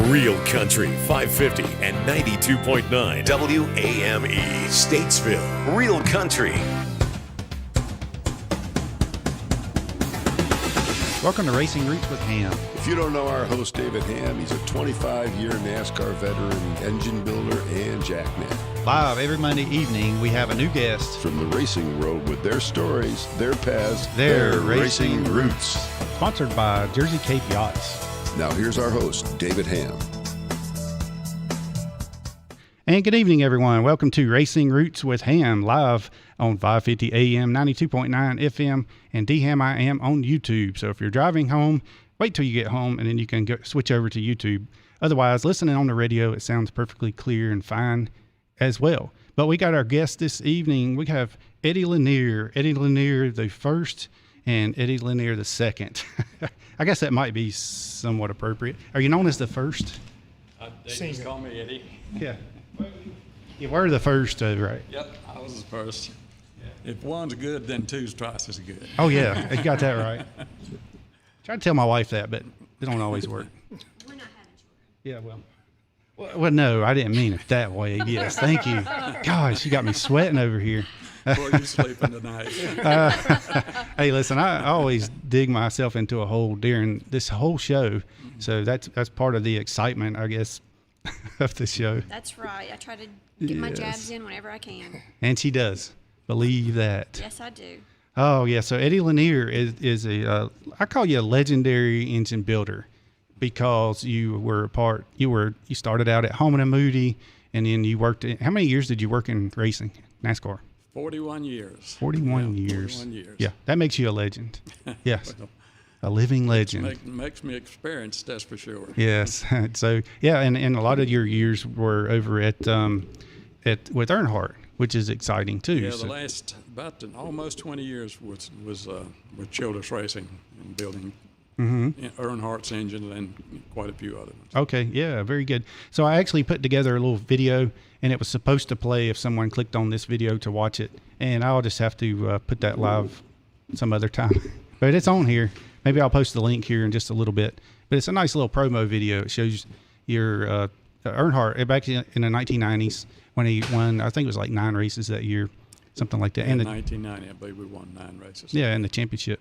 Real Country 550 and 92.9 WAME, Statesville. Real Country. Welcome to Racing Roots with Hamm. If you don't know our host, David Hamm, he's a 25-year NASCAR veteran, engine builder, and jackman. Live every Monday evening, we have a new guest From the racing world with their stories, their paths, their racing roots. Sponsored by Jersey Cape Yachts. Now here's our host, David Hamm. And good evening, everyone. Welcome to Racing Roots with Hamm, live on 550 AM, 92.9 FM, and DHammiam on YouTube. So if you're driving home, wait till you get home, and then you can switch over to YouTube. Otherwise, listening on the radio, it sounds perfectly clear and fine as well. But we got our guest this evening. We have Eddie Lanier the first and Eddie Lanier the second. I guess that might be somewhat appropriate. Are you known as the first? They just call me Eddie. Yeah. You were the first, right? Yep, I was the first. Yeah. If one's good, then two's twice as good. Oh, yeah. You got that right. Try to tell my wife that, but it don't always work. We're not having children. Yeah, well, no, I didn't mean it that way. Yes, thank you. Gosh, you got me sweating over here. Boy, you sleeping tonight. Hey, listen, I always dig myself into a hole during this whole show, so that's part of the excitement, I guess, of the show. That's right. I try to get my jabs in whenever I can. And she does. Believe that. Yes, I do. Oh, yeah. So Eddie Lanier is I call you a legendary engine builder because you started out at Hamm and Moody, and then you worked how many years did you work in racing, NASCAR? 41 years. 41 years. 41 years. Yeah, that makes you a legend. Yes. Well, a living legend. Makes me experienced, that's for sure. Yes. So, yeah, and a lot of your years were over with Earnhardt, which is exciting too. Yeah, the last almost 20 years was with Childress Racing and building Earnhardt's engine and quite a few other ones. Okay, yeah, very good. So I actually put together a little video, and it was supposed to play if someone clicked on this video to watch it, and I'll just have to put that live some other time. But it's on here. Maybe I'll post the link here in just a little bit. But it's a nice little promo video. It shows your Earnhardt back in the 1990s when he won, I think it was like 9 races that year, something like that. In 1990, I believe we won 9 races. Yeah, and the championship,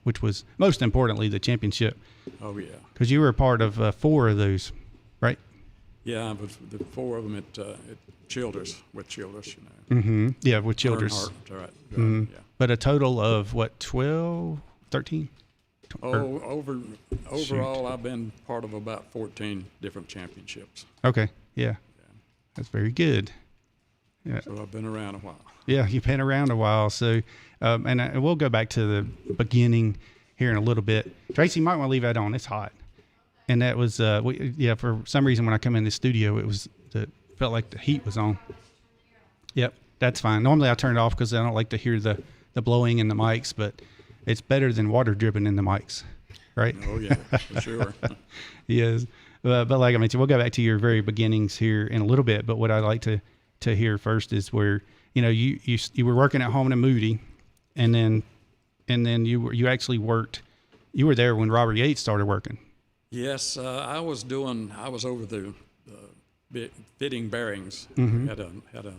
which was most importantly the championship. Oh, yeah. Because you were a part of 4 of those, right? Yeah, but the 4 of them at Childress, with Childress, you know. Mm-hmm. Yeah, with Childress. Earnhardt, right. Mm-hmm. Yeah. But a total of, what, 12, 13? Overall, I've been part of about 14 different championships. Okay, yeah. That's very good. Yeah. So I've been around a while. Yeah, you've been around a while. So, and we'll go back to the beginning here in a little bit. Tracy, you might want to leave that on. It's hot. And that was, for some reason when I come in the studio, felt like the heat was on. Yep, that's fine. Normally I turn it off because I don't like to hear the blowing in the mics, but it's better than water dripping in the mics, right? Oh, yeah, for sure. Yes. But like I mentioned, we'll go back to your very beginnings here in a little bit. But what I'd like to hear first is where, you were working at Hamm and Moody, and then you actually worked. You were there when Robert Yates started working. Yes, I was over the fitting bearings. Mm-hmm. Had a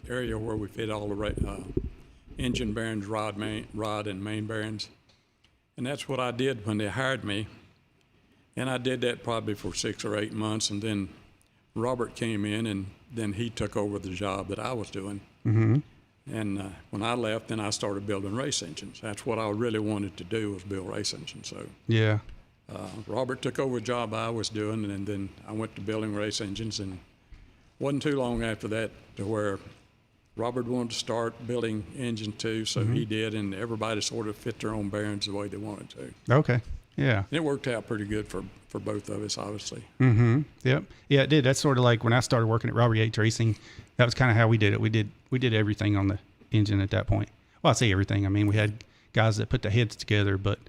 area where we fit all the engine bearings, rod and main bearings, and that's what I did when they hired me. And I did that probably for 6 or 8 months, and then Robert came in, and then he took over the job that I was doing. Mm-hmm. And when I left, then I started building race engines. That's what I really wanted to do, was build race engines. So yeah, Robert took over the job I was doing, and then I went to building race engines, and wasn't too long after that to where Robert wanted to start building engines too, so he did, and everybody sort of fit their own bearings the way they wanted to. Okay. Yeah. And it worked out pretty good for both of us, obviously. Mm-hmm. Yep. Yeah, it did. That's sort of like when I started working at Robert Yates Racing. That was kind of how we did it. We did everything on the engine at that point. Well, I say everything. I mean, we had guys that put the heads together, but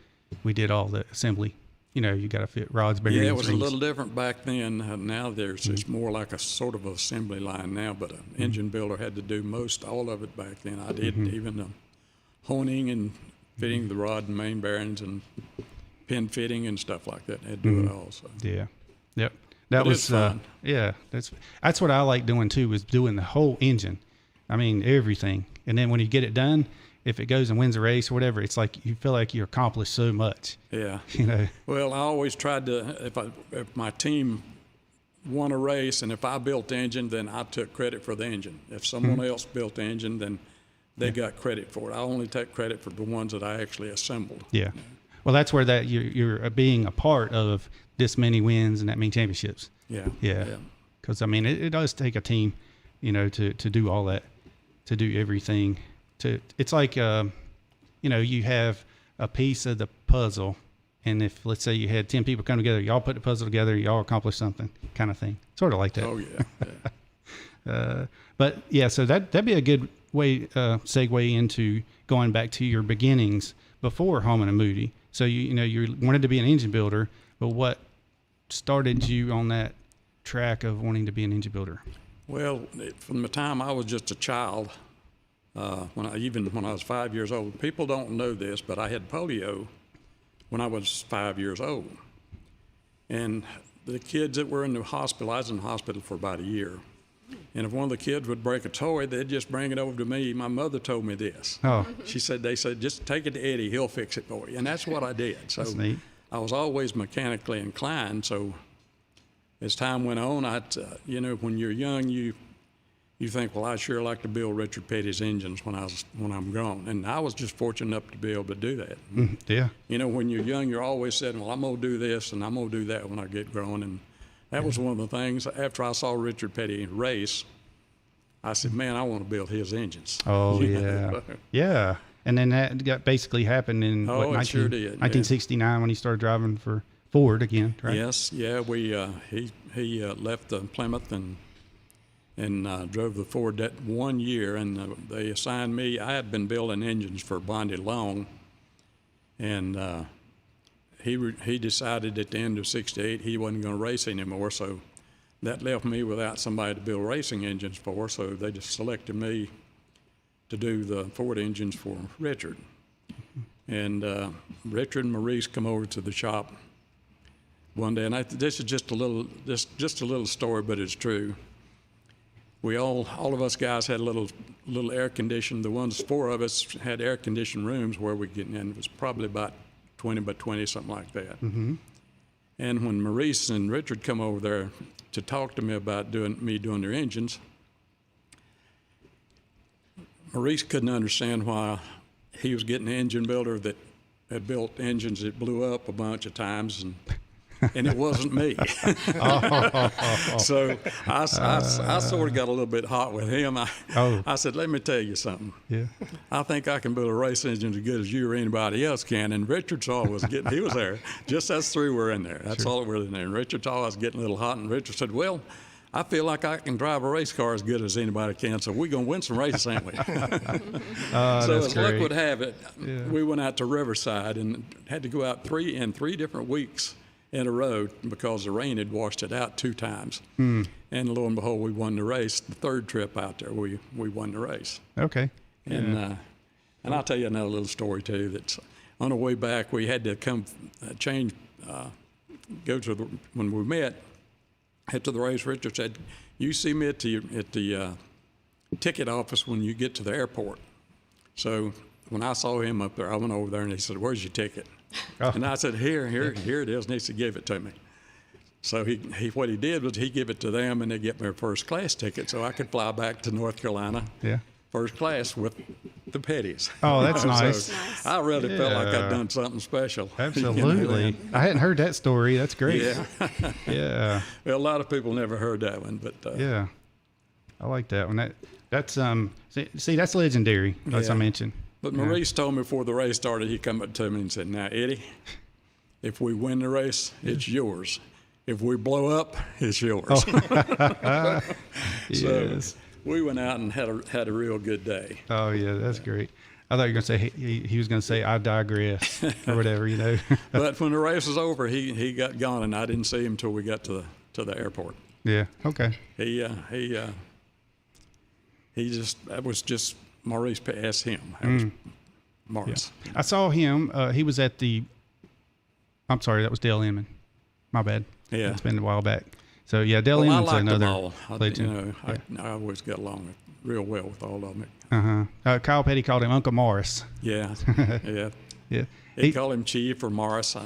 we did all the assembly. You got to fit rods, bearings. Yeah, it was a little different back then. Now it's more like a sort of assembly line now, but an engine builder had to do all of it back then. I did even the honing and fitting the rod and main bearings and pin fitting and stuff like that. I had to do it all. So. Yeah. Yep. That But was it's fun. yeah. That's what I like doing too. Is doing the whole engine. I mean everything. And then when you get it done, if it goes and wins a race or whatever, it's like you feel like you accomplished so much. Yeah. You know. Well, I always tried to, if my team won a race and if I built the engine, then I took credit for the engine. If someone else built the engine, then they got credit for it. I only take credit for the ones that I actually assembled. Yeah. Well, that's where that you're being a part of this many wins and that many championships. Yeah. Yeah. Because I mean, it does take a team, you know, to do all that, to do everything. It's like, you know, you have a piece of the puzzle, and if let's say you had 10 people come together, y'all put the puzzle together, y'all accomplish something, kind of thing. Sort of like that. Oh yeah. But yeah, so that'd be a good way segue into going back to your beginnings before Hamm and Moody. So you know you wanted to be an engine builder, but what started you on that track of wanting to be an engine builder? Well, from the time I was just a child, when I was 5 years old, people don't know this, but I had polio when I was 5 years old. And the kids that were in the hospital, I was in the hospital for about a year. And if one of the kids would break a toy, they'd just bring it over to me. My mother told me this. Oh. They said, just take it to Eddie, he'll fix it for you. And that's what I did. So That's neat. I was always mechanically inclined. So as time went on, you know, when you're young, you think, well, I sure like to build Richard Petty's engines when I'm grown. And I was just fortunate enough to be able to do that. Yeah. You know, when you're young, you're always saying, well, I'm going to do this and I'm going to do that when I get grown. And that was one of the things. After I saw Richard Petty race, I said, man, I want to build his engines. Oh, You yeah. know? Yeah. And then that got basically happened in Oh, it sure did, yeah. 1969 when he started driving for Ford again, right? Yes, yeah. He left Plymouth and drove the Ford that 1 year, and they assigned me. I had been building engines for Bondi Long, and he decided at the end of '68 he wasn't going to race anymore, so that left me without somebody to build racing engines for, so they just selected me to do the Ford engines for Richard. And Richard and Maurice come over to the shop one day, and this is just a little story, but it's true. We all of us guys had a little air conditioned. Four of us had air conditioned rooms where we get in. It was probably about 20 by 20, something like that. Mm-hmm. And when Maurice and Richard come over there to talk to me about doing their engines, Maurice couldn't understand why he was getting an engine builder that had built engines that blew up a bunch of times, and it wasn't me. So I sort of got a little bit hot with him. I said, let me tell you something. Yeah. I think I can build a race engine as good as you or anybody else can. And Richard saw he was there. Just us three were in there. That's all that were in there. And Richard saw I was getting a little hot, and Richard said, well, I feel like I can drive a race car as good as anybody can, so we're going to win some races, ain't we? So as luck would have it, we went out to Riverside and had to go out three different weeks in a row because the rain had washed it out 2 times. And lo and behold, we won the race. The third trip out there, we won the race. Okay. And I'll tell you another little story too. That's on the way back, we had to come when we met. After the race, Richard said, you see me at the ticket office when you get to the airport. So when I saw him up there, I went over there and he said, where's your ticket? Oh. And I said, here it is. And he said, give it to me. So what he did was he gave it to them, and they get me a first class ticket so I could fly back to North Carolina. Yeah. First class with the Petties. Oh, that's nice. So I really felt like I'd done something special. Absolutely. You know? I hadn't heard that story. That's great. Yeah. Yeah. Well, a lot of people never heard that one, but yeah, I like that one. That's see, that's legendary, as I mentioned. But Maurice told me before the race started, he come up to me and said, now, Eddie, if we win the race, it's yours. If we blow up, it's yours. Oh. Yes. We went out and had a real good day. Oh yeah, that's great. I thought you were going to say he was going to say I digress or whatever, you know. But when the race was over, he got gone, and I didn't see him until we got to the airport. Yeah. Okay. That was just Maurice asked him. That was Maurice. Yeah. I saw him. He was at I'm sorry, that was Dale Inman. My bad. Yeah. It's been a while back. So yeah, Dale Well, I Emmons liked them another all. legend. I always got along real well with all of them. Kyle Petty called him Uncle Morris. Yeah, yeah. Yeah. He called him Chief or Morris.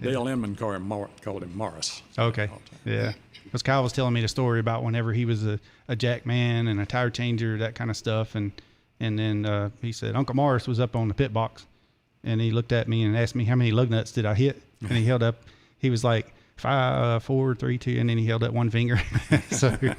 Dale Emmons called him Morris. Okay. Yeah. Because Kyle was telling me the story about whenever he was a jack man and a tire changer, that kind of stuff, and then he said Uncle Morris was up on the pit box, and he looked at me and asked me how many lug nuts did I hit, and he held up. He was like 5, 4, 3, 2, and then he held up one finger. So he's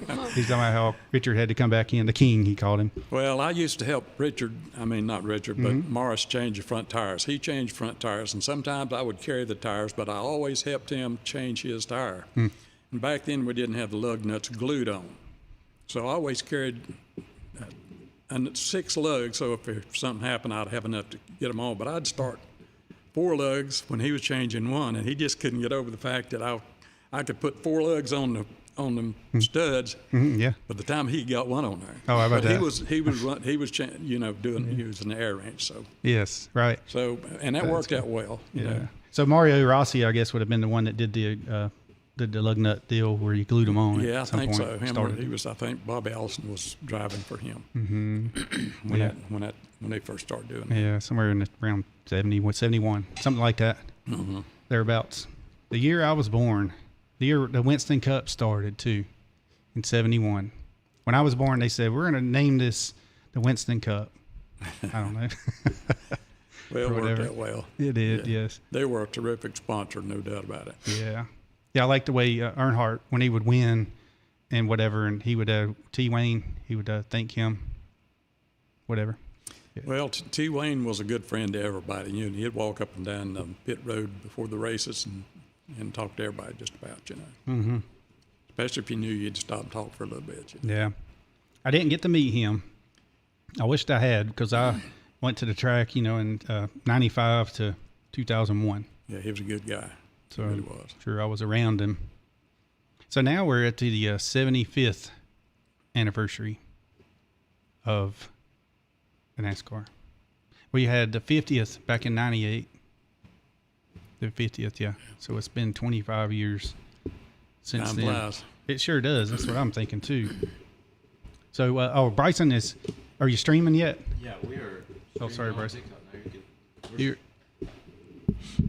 talking about how Richard had to come back in. The king, he called him. Well, I used to help not Richard, but Morris change the front tires. He changed front tires, and sometimes I would carry the tires, but I always helped him change his tire. And back then we didn't have the lug nuts glued on. So I always carried 6 lugs, so if something happened, I'd have enough to get them on. But I'd start 4 lugs when he was changing one, and he just couldn't get over the fact that I could put 4 lugs on them studs. Yeah. By the time he got one on there. Oh, how about but that? He was using the air wrench. So Yes, right. So and that worked out well. You know. So Mario Rossi, I guess, would have been the one that did the lug nut deal where you glued them on. Yeah, I at some think point. so. I think Bobby Allison was driving for him when they first started doing it. Yeah, somewhere in around 71, something like that, thereabouts. The year I was born, the year the Winston Cup started too, in 71. When I was born, they said, we're going to name this the Winston Cup. I don't know. Well, it worked out well. It did, yes. They were a terrific sponsor, no doubt about it. Yeah. Yeah, I like the way Earnhardt, when he would win and whatever, and he would, T. Wayne, he would thank him, whatever. Yeah. Well, T. Wayne was a good friend to everybody. You know, he'd walk up and down the pit road before the races and talk to everybody just about, Especially if you knew you'd stop and talk for a little bit. Yeah. I didn't get to meet him. I wished I had, because I went to the track, in 95 to 2001. Yeah, he was a good guy. So he really was. Sure, I was around him. So now we're at the 75th anniversary of the NASCAR. We had the 50th back in 98. The 50th, yeah. So it's been 25 years since Time then. flies. It sure does. That's what I'm thinking too. So, Bryson are you streaming yet? Yeah, we are. Oh, sorry, Bryson. You're,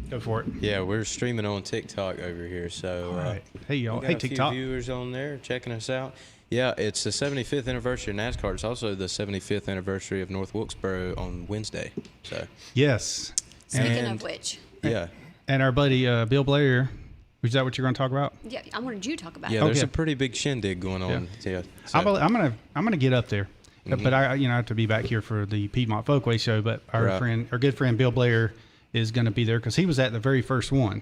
Go for it. yeah, we're streaming on TikTok over here. So, All right. Hey, y'all. we got Hey, a few TikTok. viewers on there checking us out. Yeah, it's the 75th anniversary of NASCAR. It's also the 75th anniversary of North Wilkesboro on Wednesday. So, Yes. Speaking And- of which, yeah. And our buddy Bill Blair. Is that what you're going to talk about? yeah, I wanted you to talk about Yeah, it. there's Okay. a pretty big shindig going on. Yeah. I'm gonna get up there, but I have to be back here for the Piedmont Folkway show. But our good friend Bill Blair is going to be there because he was at the very first one.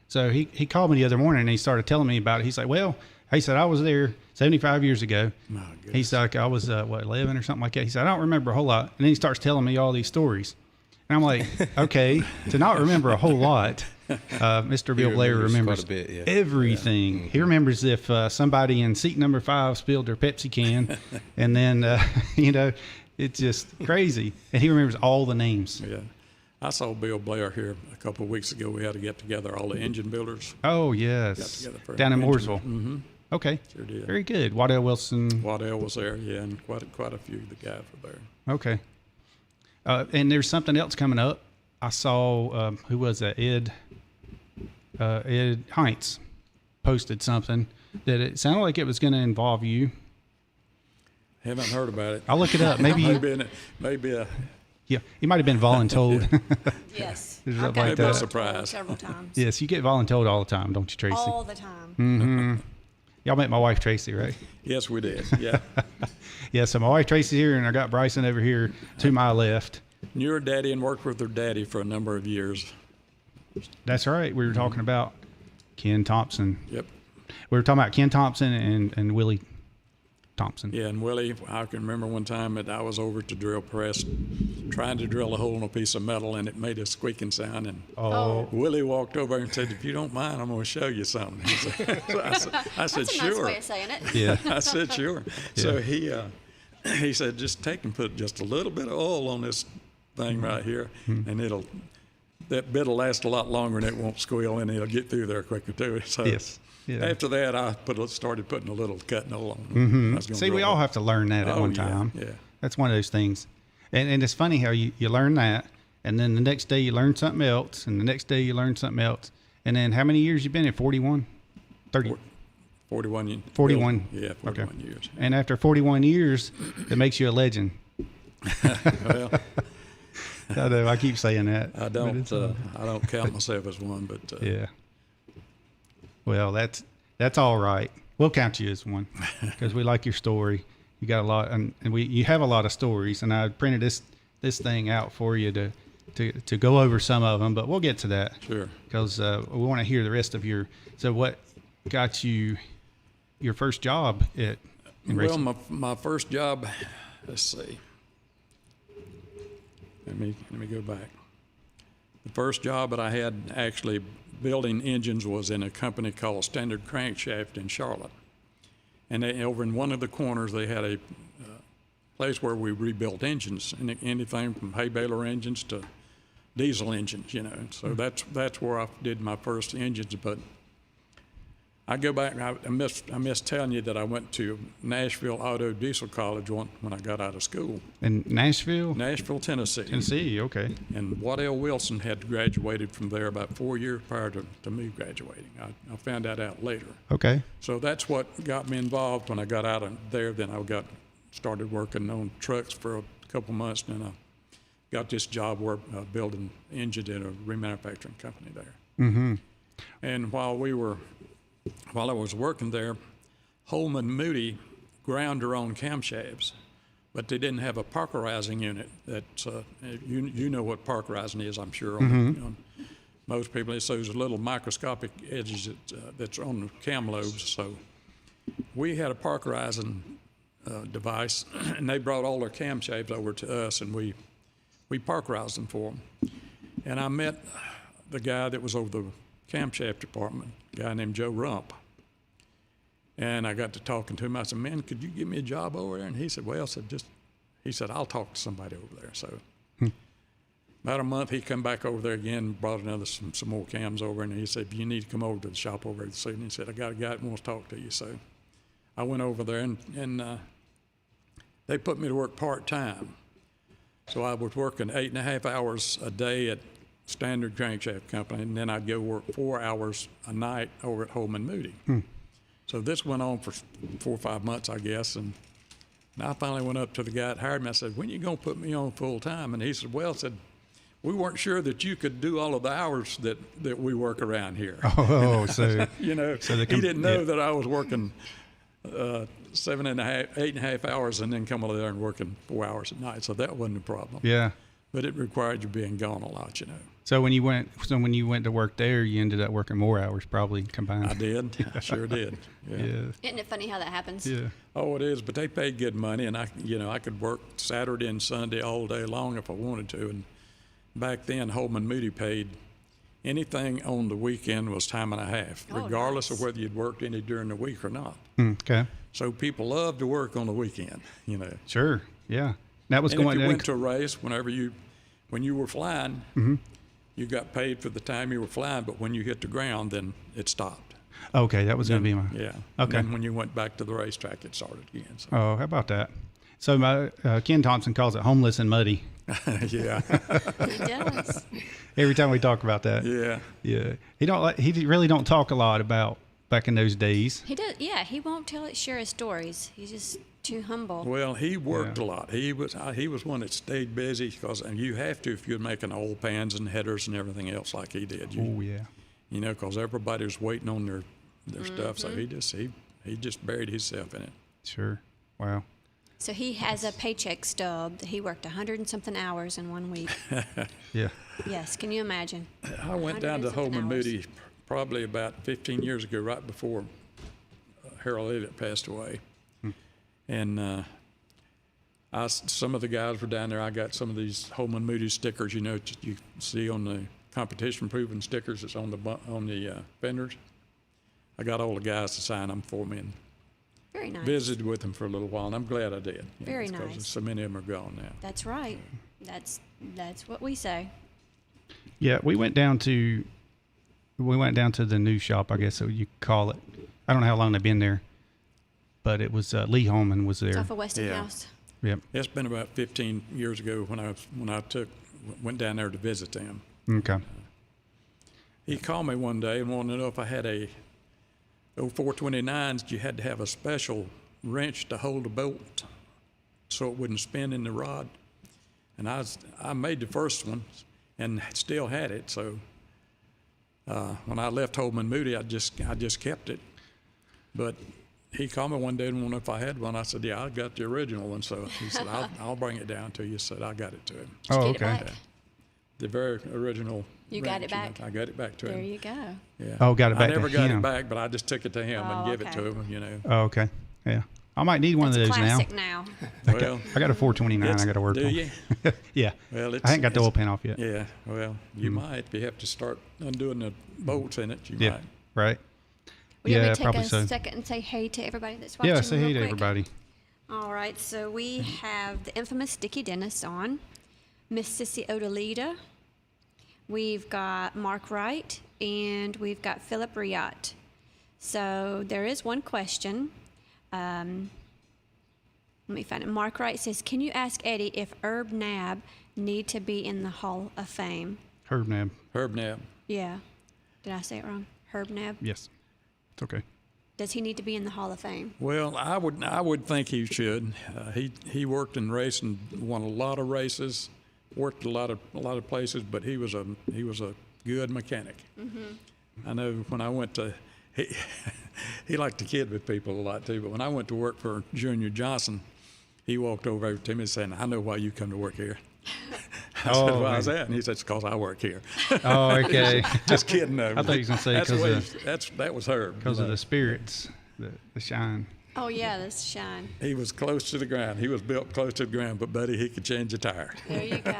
So he called me the other morning and he started telling me about it. He's like, well, he said I was there 75 years ago. My goodness. He's like, I was 11 or something like that. He said I don't remember a whole lot, and then he starts telling me all these stories. And I'm like, okay, to not remember a whole lot, Mr. Bill Blair remembers quite a bit, yeah. everything. Yeah. He remembers if somebody in seat number 5 spilled their Pepsi can, and then, it's just crazy. And he remembers all the names. Yeah. I saw Bill Blair here a couple of weeks ago. We had to get together, all the engine builders. Oh, Got yes. together for Down in engine- Mooresville. Mm-hmm. Okay. Sure did. Very good. Waddell Wilson. Waddell was there, yeah, and quite a few of the guys were there. Okay. And there's something else coming up. I saw, who was that? Ed Heinz posted something that it sounded like it was going to involve you. Haven't heard about it. I'll look it up. Maybe yeah, you might have been voluntold. Yes. Is I've that got like that? voluntold Surprise. several times. Yes, you get voluntold all the time, don't you, Tracy? All the time. Y'all met my wife Tracy, right? Yes, we did. Yeah. Yeah, so my wife Tracy's here, and I got Bryson over here to my left. Knew her daddy and worked with her daddy for a number of years. That's right. We were talking about Ken Thompson. Yep. We were talking about Ken Thompson and Willie Thompson. Yeah, and Willie, I can remember one time that I was over at the drill press trying to drill a hole in a piece of metal, and it made a squeaking sound. And Oh. Willie walked over and said, "If you don't mind, I'm going to show you something." So I said, That's a "Sure." nice way of saying it. Yeah. I said, "Sure." So he said, "Just take and put just a little bit of oil on this thing right here, and it'll that bit'll last a lot longer and it won't squeal and it'll get through there quicker too. So Yes. Yeah. after that, I started putting a little cut nose on. Mm-hmm. I was gonna See, we grow all up. have to learn that at Oh, one yeah, time. yeah. That's one of those things. And it's funny how you learn that, and then the next day you learn something else, and the next day you learn something else. And then how many years you been in? 41? 30? 41 years. 41. Yeah, 41 years. And after 41 years, it makes you a legend. Well, I know, I keep saying that. I don't count myself as one, but Yeah. Well, that's all right. We'll count you as one because we like your story. You got a lot, and you have a lot of stories. And I printed this thing out for you to go over some of them, but we'll get to that. Sure. Because we want to hear the rest of your. So what got you your first job in racing? Well, my first job. Let's see. Let me go back. The first job that I had actually building engines was in a company called Standard Crankshaft in Charlotte. And over in one of the corners, they had a place where we rebuilt engines, and anything from hay baler engines to diesel engines, you know. So that's where I did my first engines. But I go back, I missed telling you that I went to Nashville Auto Diesel College when I got out of school. In Nashville, Tennessee. Tennessee. Okay. And Waddell Wilson had graduated from there about 4 years prior to me graduating. I found that out later. Okay. So that's what got me involved when I got out of there. Then I started working on trucks for a couple months, and then I got this job building engines in a remanufacturing company there. Mm-hmm. And while I was working there, Holman Moody ground their own camshafts, but they didn't have a parkerizing unit. That you know what parkerizing is, I'm sure. On most people, it's those little microscopic edges that's on the cam lobes. So we had a parkerizing device, and they brought all their camshafts over to us, and we parkerized them for them. And I met the guy that was over the camshaft department, a guy named Joe Rump. And I got to talking to him. I said, "Man, could you give me a job over there?" And he said, "Well," he said, "I'll talk to somebody over there." So about a month, he come back over there again, brought some more cams over, and he said, "You need to come over to the shop over there this evening." He said, "I got a guy that wants to talk to you." So I went over there, and they put me to work part-time. So I was working 8.5 hours a day at Standard Crankshaft Company, and then I'd go work 4 hours a night over at Holman Moody. So this went on for 4 or 5 months, I guess, and I finally went up to the guy that hired me. I said, "When are you going to put me on full-time?" And he said, "Well," said, "we weren't sure that you could do all of the hours that we work around here." Oh, so You know, so he didn't know that I was working 8.5 hours and then coming over there and working 4 hours at night. So that wasn't a problem. Yeah. But it required you being gone a lot, you know. So when you went to work there, you ended up working more hours probably combined. I did. I sure did. Yeah. Isn't it funny how that happens? Yeah. Oh, it is. But they paid good money, and I could work Saturday and Sunday all day long if I wanted to. And back then, Holman Moody paid anything on the weekend was time and a half, Oh, regardless nice. of whether you'd worked any during the week or not. Okay. So people love to work on the weekend, you know. Sure. Yeah. That was And going if you to went to a race, when you were flying, you got paid for the time you were flying, but when you hit the ground, then it stopped. Okay, that was going to be my. Yeah. Okay. And then when you went back to the racetrack, it started again. So. Oh, how about that? So my Ken Thompson calls it homeless and muddy. Yeah. He does. Every time we talk about that. Yeah. Yeah. He really don't talk a lot about back in those days. He does. Yeah, he won't share his stories. He's just too humble. Well, he worked a lot. He was one that stayed busy because you have to if you're making oil pans and headers and everything else like he did. Oh yeah. You know, because everybody was waiting on their stuff, so he just buried himself in it. Sure. Wow. So he has a paycheck stub that he worked 100 and something hours in 1 week. Yeah. Yes, can you imagine? I went down to 100 and something Holman hours. Moody probably about 15 years ago, right before Harold Elliott passed away. And some of the guys were down there. I got some of these Holman Moody stickers, you know, you see on the competition-proven stickers that's on the fenders. I got all the guys to sign them for me and Very nice. visited with them for a little while, and I'm glad I did. Very because nice. so many of them are gone now. That's right. That's what we say. Yeah, we went down to the new shop, I guess so you call it. I don't know how long they've been there, but it was Lee Holman was It's there. off of Westinghouse. Yep. It's been about 15 years ago when I went down there to visit them. Okay. He called me one day and wanted to know if I had a 429s. You had to have a special wrench to hold the bolt so it wouldn't spin in the rod. And I made the first one and still had it. So when I left Holman Moody, I just kept it. But he called me one day and wanted to know if I had one. I said, yeah, I got the original one. So he said, I'll bring it down to you. Said I got it to him. Did you Oh, get it okay. back? The very original. You got wrench, it back? I got it back to There him. you go. Yeah. Oh, got it back I never to got him. it back, but I just took it to him and Oh, give it to okay. him, you know. Oh, okay. Yeah. I might need one It's of a those now. classic now. Well, I got a 429 I got to work do on. you? Yeah. Well, I ain't got the oil pan off yet. Yeah, well, you might. If you have to start undoing the bolts in it, you Yeah. might. Right. Will you Yeah, want me to probably take a so. second and say hey to everybody that's watching? Yeah, say hey real to quick? everybody. All right, so we have the infamous Dickie Dennis on, Miss Sissy Odalita. We've got Mark Wright, and we've got Philip Riot. So there is one question. Let me find it. Mark Wright says, can you ask Eddie if Herb Nab need to be in the Hall of Fame? Herb Nab. Herb Nab. Yeah. Did I say it wrong? Herb Nab? Yes. It's okay. Does he need to be in the Hall of Fame? Well, I would think he should. He worked in racing, won a lot of races, worked a lot of places, but he was a good mechanic. I know when I went to he liked to kid with people a lot too. But when I went to work for Junior Johnson, he walked over to me and said, "I know why you come to work here." I said, "Why is that?" And he said, "It's because I work here." Oh, okay. Just kidding, though. I thought you was gonna say That's the way because that was Herb. of the spirits, the shine. Oh, yeah, that's shine. He was close to the ground. He was built close to the ground, but buddy, he could change a tire. There you go.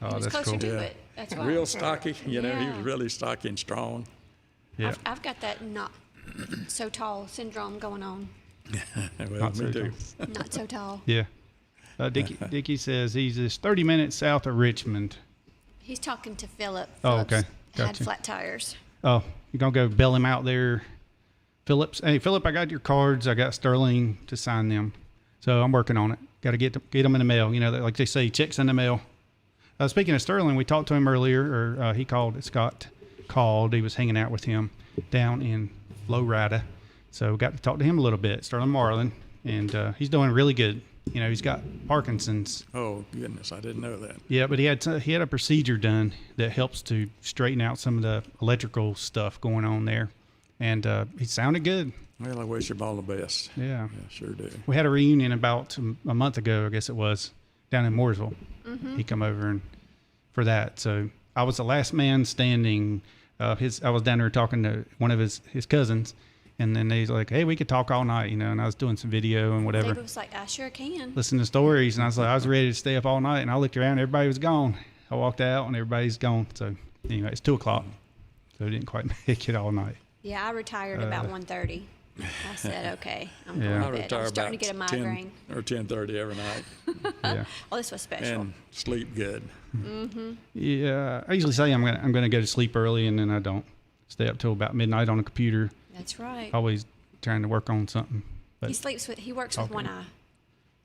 Oh, he was that's closer cool. to Yeah. it. That's why. Real stocky, you know. He Yeah. was really stocky and strong. Yeah. I've got that not so tall syndrome going on. Well, Not me so too. Not so tall. Yeah. Dickie says he's just 30 minutes south of Richmond. He's talking to Philip. Oh, Philip's okay. Had Gotcha. flat tires. Oh, you're going to go bail him out there, Phillips? Hey, Philip, I got your cards. I got Sterling to sign them. So I'm working on it. Got to get them in the mail. You know, like they say, checks in the mail. Speaking of Sterling, we talked to him earlier, or he called. Scott called. He was hanging out with him down in Florida. So got to talk to him a little bit, Sterling Marlin, and he's doing really good. You know, he's got Parkinson's. Oh goodness, I didn't know that. Yeah, but he had a procedure done that helps to straighten out some of the electrical stuff going on there, and he sounded good. Well, I wish him all the best. Yeah. Yeah, sure do. We had a reunion about a month ago, I guess it was, down in Mooresville. He come over and for that. So I was the last man standing. I was down there talking to one of his cousins, and then he's like, "Hey, we could talk all night," you know. And I was doing some video and whatever, David was like, I sure can. listening to stories, and I was like, I was ready to stay up all night, and I looked around, everybody was gone. I walked out, and everybody's gone. So anyway, it's 2:00, so I didn't quite make it all night. Yeah, I retired about 1:30. I said, okay, I'm Yeah. going I to bed. retire I'm starting to get a about migraine. 10 or 10:30 every night, Yeah. Oh, this was special. and sleep good. Yeah, I usually say I'm gonna go to sleep early, and then I don't. Stay up till about midnight on the computer, That's right. always trying to work on something. But He works with one eye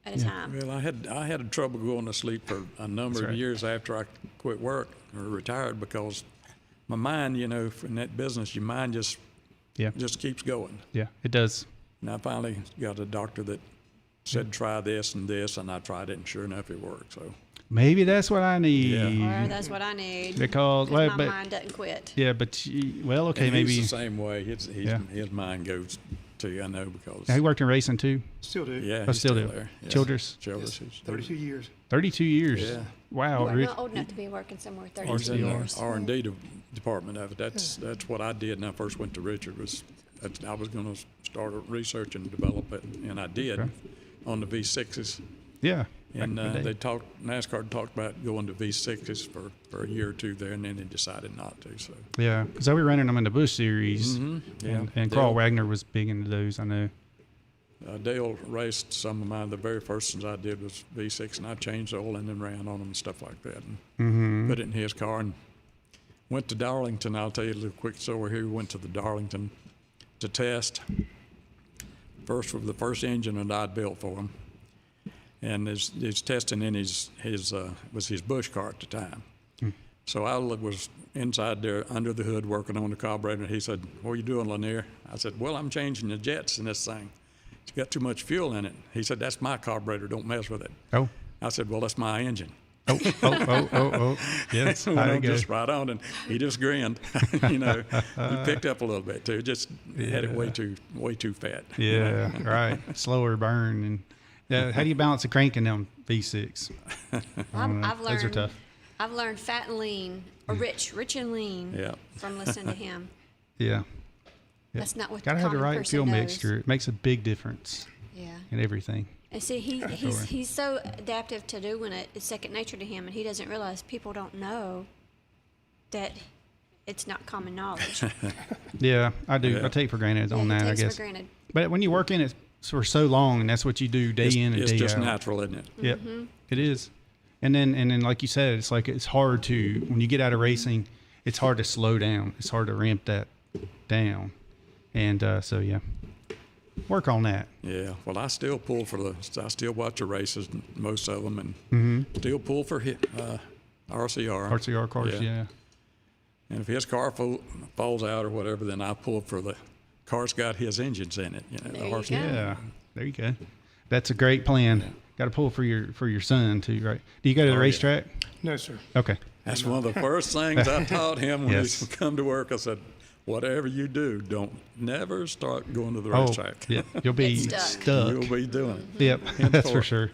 at a Yeah. time. Well, I had trouble going to sleep for a number That's of right. years after I quit work or retired because my mind, you know, in that business, your mind just yeah, keeps going. yeah, it does. And I finally got a doctor that said try this and this, and I tried it, and sure enough, it worked. So Maybe that's what I need. Well, that's what I need. Because, well, my but mind doesn't quit. yeah, but well, okay, and maybe he's the same way. Yeah. His mind goes to, I know, because he worked in racing too. Still do. yeah, I he's still do. there. Yes. Childress. Childress. He's 32 years. 32 years. Yeah. Wow. I'm Re- not old enough to be working somewhere He's 32 in the years. R&D department of it. That's what I did when I first went to Richard. I was going to start a research and develop it, and I did Okay. on the V6s. yeah. And back in the day. NASCAR talked about going to V6s for a year or two there, and then they decided not to. So Yeah, because they were running them in the Busch series, yeah, and Carl Dale- Wagner was big into those. I know. Dale raced some of mine. The very first ones I did was V6, and I changed the oil and then ran on them and stuff like that, and put it in his car. And went to Darlington. I'll tell you a little quick story here. We went to the Darlington to test. First, the first engine that I'd built for him. And he's testing in his bush car at the time. So I was inside there under the hood working on the carburetor. He said, "What are you doing, Lanier?" I said, "Well, I'm changing the jets in this thing. It's got too much fuel in it." He said, "That's my carburetor. Don't mess with it." Oh. I said, "Well, that's my engine." Oh. Yes. Went on just right on, and he just grinned. He picked up a little bit too. Just had it way too fat. Yeah, right. Slower burn. And how do you balance the crank in them V6? Those are tough. I've learned fat and lean, or rich and lean, from listening to him. Yeah. That's not what Gotta the have the common right person fuel knows. mixture. It makes a big difference. Yeah. In everything. And see, he's so adaptive to doing it. It's second nature to him, and he doesn't realize people don't know that it's not common knowledge. Yeah, I do. I take for granted on that, I guess. For granted. But when you work in it for so long, and that's what you do day in and day out. It's just natural, isn't it? Yep, it is. And then, like you said, it's hard to, when you get out of racing, it's hard to slow down. It's hard to ramp that down. And work on that. Yeah. Well, I still pull I still watch the races, most of them, and still pull for RCR. RCR cars, yeah. And if his car falls out or whatever, then I pull for the car's got his engines in it. There the you RCR. go. Yeah, there you go. That's a great plan. Yeah. Got to pull for your son too, right? Do you go to the racetrack? No, sir. Okay. That's one of the first things I taught him when Yes. he come to work. I said, whatever you do, don't never start going to the racetrack. Yeah, you'll be Get stuck. You'll be doing it. Yep, that's for sure.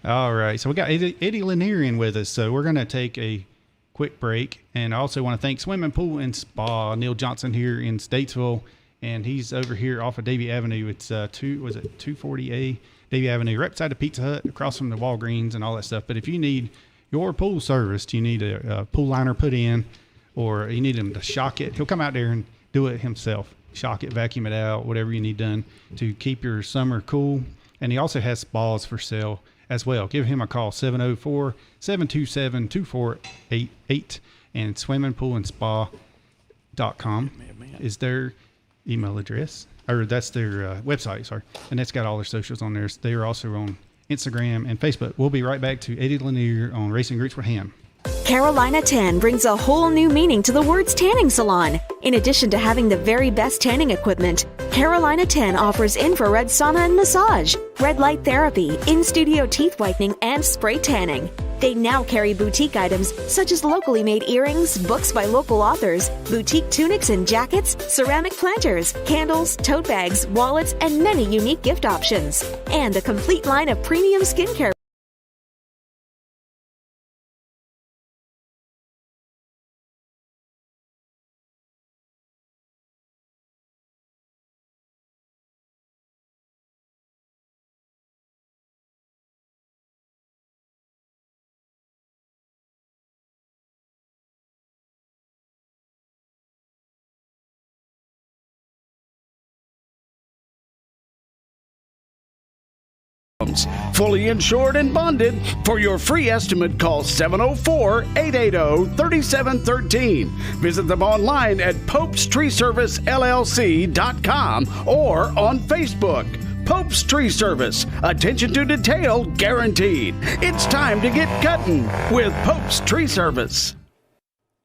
All right, so we got Eddie Lanier in with us, so we're going to take a quick break. And I also want to thank Swimming Pool and Spa, Neil Johnson here in Statesville, and he's over here off of Davie Avenue. It's 240A Davie Avenue, right beside the Pizza Hut, across from the Walgreens and all that stuff. But if you need your pool serviced, you need a pool liner put in, or you need him to shock it, he'll come out there and do it himself. Shock it, vacuum it out, whatever you need done to keep your summer cool. And he also has spas for sale as well. Give him a call, 704-727-2488, and swimmingpoolandspa.com is their email address, or that's their website, sorry. And that's got all their socials on there. They are also on Instagram and Facebook. We'll be right back to Eddie Lanier on Racing Roots with Hamm. Carolina Tan brings a whole new meaning to the words tanning salon. In addition to having the very best tanning equipment, Carolina Tan offers infrared sauna and massage, red light therapy, in-studio teeth whitening, and spray tanning. They now carry boutique items such as locally made earrings, books by local authors, boutique tunics and jackets, ceramic planters, candles, tote bags, wallets, and many unique gift options. And a complete line of premium skincare. Fully insured and bonded. For your free estimate, call 704-880-3713. Visit them online at popestreeservicellc.com or on Facebook. Pope's Tree Service. Attention to detail guaranteed. It's time to get cutting with Pope's Tree Service.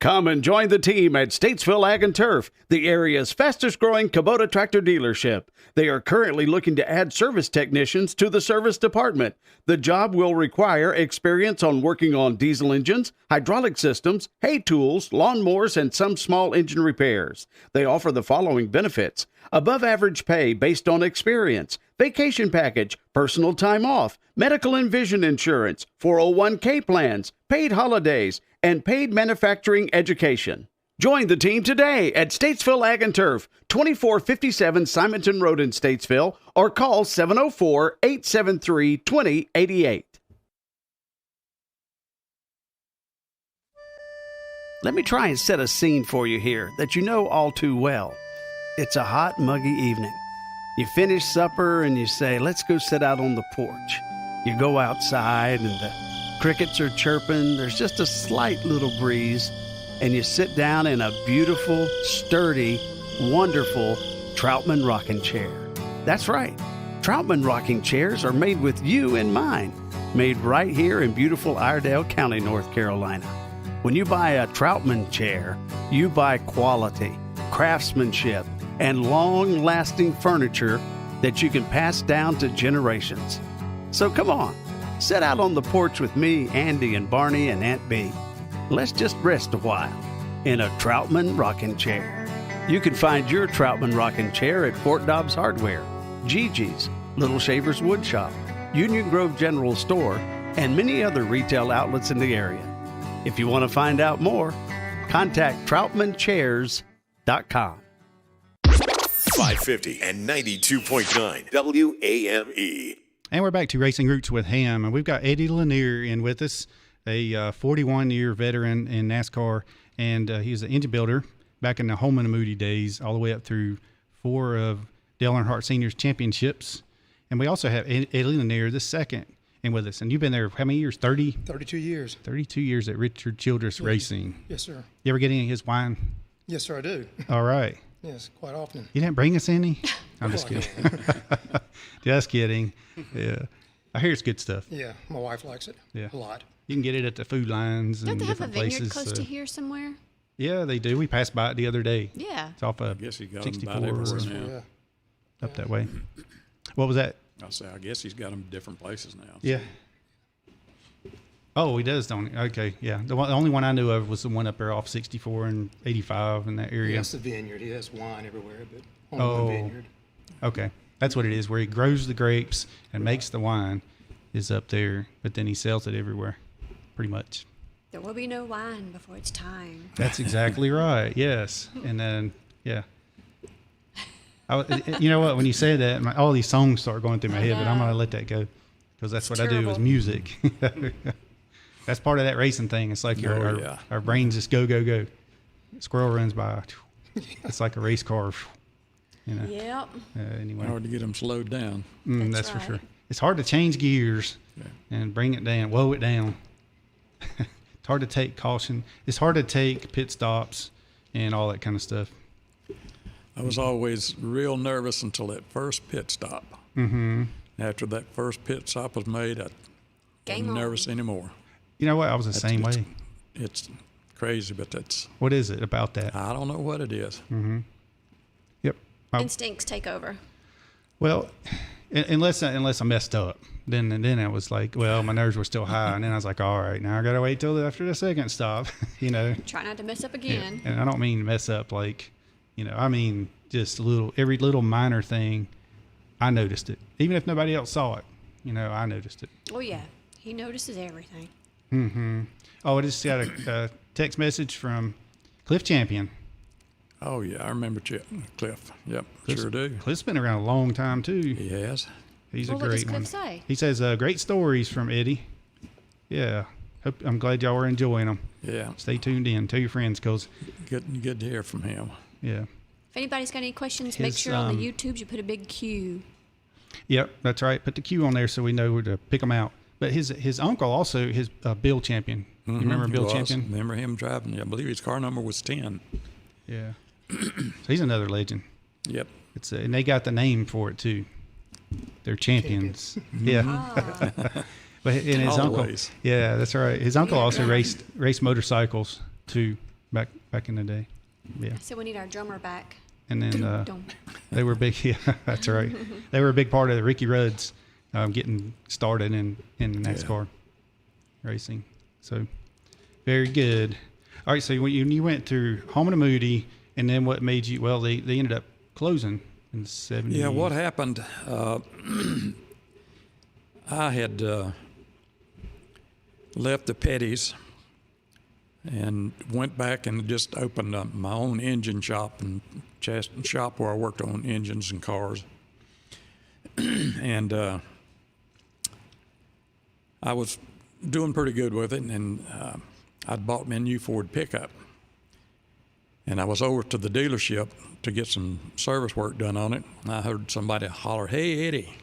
Come and join the team at Statesville Ag and Turf, the area's fastest growing Kubota tractor dealership. They are currently looking to add service technicians to the service department. The job will require experience on working on diesel engines, hydraulic systems, hay tools, lawnmowers, and some small engine repairs. They offer the following benefits: above average pay based on experience, vacation package, personal time off, medical and vision insurance, 401k plans, paid holidays, and paid manufacturing education. Join the team today at Statesville Ag and Turf, 2457 Simonton Road in Statesville, or call 704-873-2088. Let me try and set a scene for you here that you know all too well. It's a hot, muggy evening. You finish supper and you say, let's go sit out on the porch. You go outside and the crickets are chirping. There's just a slight little breeze. and you sit down in a beautiful, sturdy, wonderful Troutman rocking chair. That's right. Troutman rocking chairs are made with you in mind. Made right here in beautiful Iredell County, North Carolina. When you buy a Troutman chair, you buy quality, craftsmanship, and long-lasting furniture that you can pass down to generations. So come on, sit out on the porch with me, Andy, and Barney, and Aunt Bee. Let's just rest a while in a Troutman rocking chair. You can find your Troutman rocking chair at Fort Dobbs Hardware, Gigi's, Little Shaver's Woodshop, Union Grove General Store, and many other retail outlets in the area. If you want to find out more, contact TroutmanChairs.com. 550 and 92.9 WAME. And we're back to Racing Roots with Hamm, and we've got Eddie Lanier in with us, a 41-year veteran in NASCAR, and he's an engine builder back in the Holman and Moody days, all the way up through 4 of Dale Earnhardt Senior's championships. And we also have Eddie Lanier the second in with us. And you've been there how many years? 30? 32 years. 32 years at Richard Childress Racing. Yes, sir. You ever get any of his wine? Yes, sir, I do. All right. Yes, quite often. You didn't bring us any? I'm just kidding. Just kidding. Yeah. I hear it's good stuff. Yeah, my wife likes it a lot. You can get it at the food lines Don't and they have a different vineyard places. close to here somewhere? Yeah, they do. We passed by it the other day. Yeah. It's off of I guess he got 64 them about everywhere now. Yeah. up that way. What was that? I guess he's got them different places now. Yeah. Oh, he does, don't he? Okay, yeah. The only one I knew of was the one up there off 64 and 85 in that area. Yes, the vineyard. He has wine everywhere, but only the vineyard. Okay. That's what it is, where he grows the grapes and makes the wine is up there, but then he sells it everywhere, pretty much. There will be no wine before it's time. That's exactly right, yes. And then, yeah. You know what? When you say that, all these songs start going through my head, but I'm going to let that go because that's what I do is music. That's part of that racing thing. It's like our brains just go, go, go. Squirrel runs by. It's like a race car. You know. Yep. Anyway. Hard to get them slowed down. That's for sure. It's hard to change gears and bring it down, woe it down. It's hard to take caution. It's hard to take pit stops and all that kind of stuff. I was always real nervous until that first pit stop. Mm-hmm. After that first pit stop was made, I wasn't nervous anymore. You know what? I was the same way. It's crazy, but that's... What is it about that? I don't know what it is. Mm-hmm. Yep. Instincts take over. Well, unless I messed up, then I was like, well, my nerves were still high, and then I was like, all right, now I gotta wait till after the second stop, you know. Try not to mess up again. Yeah. And I don't mean mess up like, you know, I mean just every little minor thing. I noticed it, even if nobody else saw it. You know, I noticed it. Oh yeah, he notices everything. Mm-hmm. Oh, I just got a text message from Cliff Champion. Oh, yeah, I remember Cliff. Yep, sure do. Cliff's been around a long time, too. He has. He's a great one. What does Cliff say? He says, great stories from Eddie. Yeah. I'm glad y'all are enjoying them. Yeah. Stay tuned in. Tell your friends, because... Good to hear from him. Yeah. If anybody's got any questions, make sure on the YouTubes you put a big Q. Yep, that's right. Put the Q on there so we know where to pick them out. But his uncle also, his Bill Champion. You remember Bill Champion? Remember him driving. I believe his car number was 10. Yeah. So he's another legend. Yep. And they got the name for it too. They're champions. Yeah. But and his uncle. Yeah, that's right. His uncle also raced motorcycles too back in the day. Yeah. So we need our drummer back. And then they were big. Yeah, that's right. They were a big part of the Ricky Rudd's getting started in NASCAR racing. So very good. All right. So when you went through Holman and Moody, and then what made you? Well, they ended up closing in the 70s. Yeah. What happened? I had left the Petties and went back and just opened up my own engine shop and shop where I worked on engines and cars. And I was doing pretty good with it, and I'd bought me a new Ford pickup. And I was over to the dealership to get some service work done on it, and I heard somebody holler, "Hey, Eddie."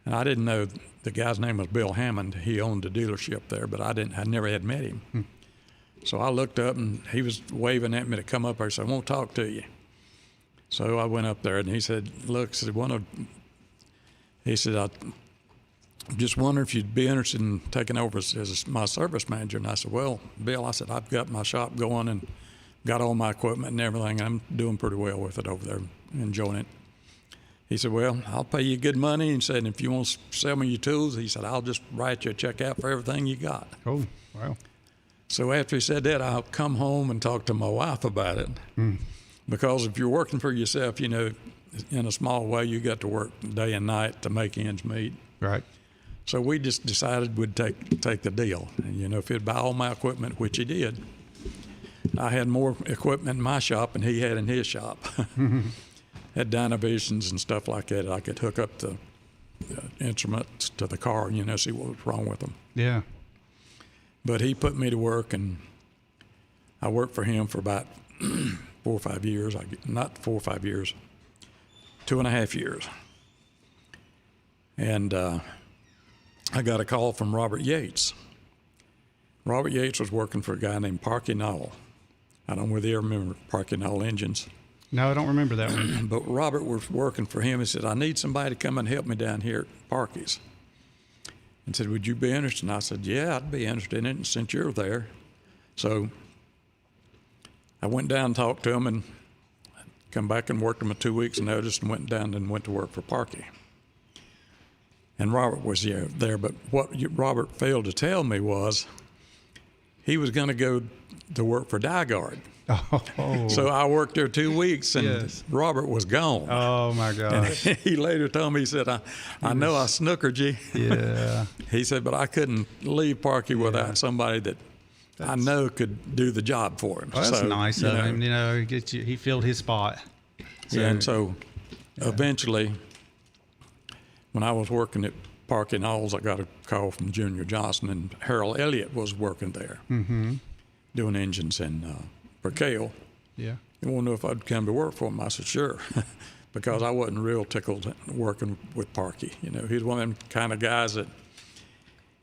And I didn't know the guy's name was Bill Hammond. He owned the dealership there, but I never had met him. So I looked up, and he was waving at me to come up there. So I won't talk to you. So I went up there, and he said, look, he said, I just wonder if you'd be interested in taking over as my service manager. And I said, well, Bill, I said, I've got my shop going and got all my equipment and everything. I'm doing pretty well with it over there, enjoying it. He said, well, I'll pay you good money. And said, if you want to sell me your tools, he said, I'll just write you a check out for everything you got. Oh, wow. So after he said that, I'll come home and talk to my wife about it. Because if you're working for yourself, you know, in a small way, you got to work day and night to make ends meet. Right. So we just decided we'd take the deal. And, you know, if he'd buy all my equipment, which he did, I had more equipment in my shop than he had in his shop. Had Dynavisions and stuff like that. I could hook up the instruments to the car, you know, see what was wrong with them. Yeah. But he put me to work, and I worked for him for about 4 or 5 years. Not 4 or 5 years, 2.5 years. And I got a call from Robert Yates. Robert Yates was working for a guy named Parky Knoll. I don't know whether you ever remember Parky Knoll engines. No, I don't remember that one. But Robert was working for him. He said, I need somebody to come and help me down here at Parky's. And said, would you be interested? And I said, yeah, I'd be interested in it since you're there. So I went down and talked to him and come back and worked him a 2 weeks notice and went down and went to work for Parky. And Robert was there, but what Robert failed to tell me was he was going to go to work for DieGuard. Oh. So I worked there 2 weeks, and Yes. Robert was gone. Oh, my God. And he later told me, he said, I know I snookered you. Yeah. He said, but I couldn't leave Parky without somebody that I know could do the job for him. Well, that's So, nice you of know, him. You know, he filled his spot. and so eventually, when I was working at Parky Knowles, I got a call from Junior Johnson, and Harold Elliott was working there, doing engines for Cale. Yeah. He wanted to know if I'd come to work for him. I said, sure, because I wasn't real tickled working with Parky. You know, he's one of them kind of guys that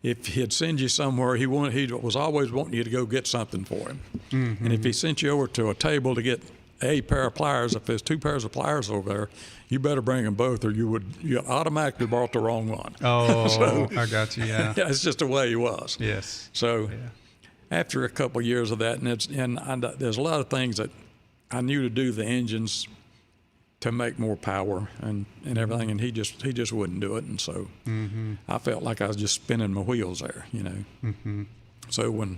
if he'd send you somewhere, he was always wanting you to go get something for him. And if he sent you over to a table to get a pair of pliers, if there's 2 pairs of pliers over there, you better bring them both, or you automatically brought the wrong one. Oh, So, I got you. Yeah. it's just the way he was. Yes. So after a couple of years of that, there's a lot of things that I knew to do the engines to make more power and everything, and he just wouldn't do it, and so I felt like I was just spinning my wheels there, you know. So when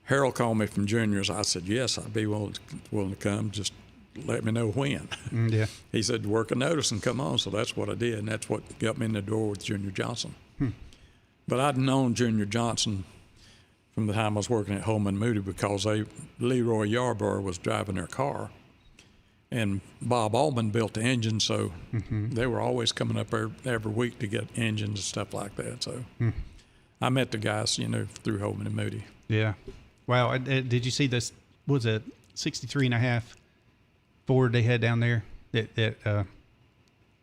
Harold called me from Juniors, I said yes, I'd be willing to come. Just let me know when. Yeah. He said work a notice and come on, so that's what I did, and that's what got me in the door with Junior Johnson. But I'd known Junior Johnson from the time I was working at Holman Moody because Leroy Yarborough was driving their car, and Bob Allman built the engine, so they were always coming up every week to get engines and stuff like that. So I met the guys, you know, through Holman and Moody. Yeah. Wow. Did you see this? Was it 63.5 Ford they had down there? That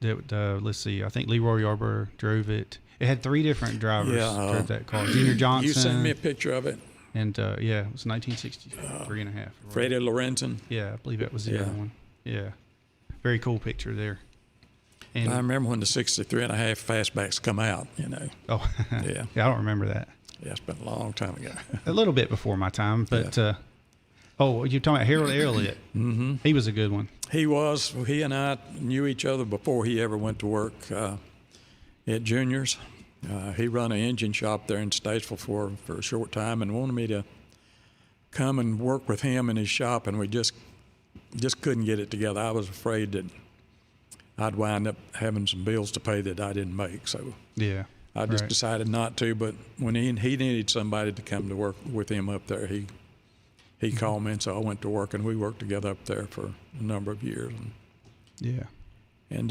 let's see. I think Leroy Yarborough drove it. It had 3 different drivers drove that car. Junior Johnson. You sent me a picture of it. And yeah, it was 1963.5. Freddie Lorenzen. Yeah, I believe that was the other one. Yeah. Very cool picture there. And I remember when the 63.5 fastbacks come out, you know. Oh, Yeah. I don't remember that. Yeah, it's been a long time ago. A little bit before my time, but you're talking about Harold Elliott. He was a good one. He and I knew each other before he ever went to work at Juniors. He run an engine shop there in Statesville for a short time and wanted me to come and work with him in his shop, and we just couldn't get it together. I was afraid that I'd wind up having some bills to pay that I didn't make, so Yeah. I just decided not to. But when he needed somebody to come to work with him up there, he called me, and so I went to work, and we worked together up there for a number of years. Yeah. And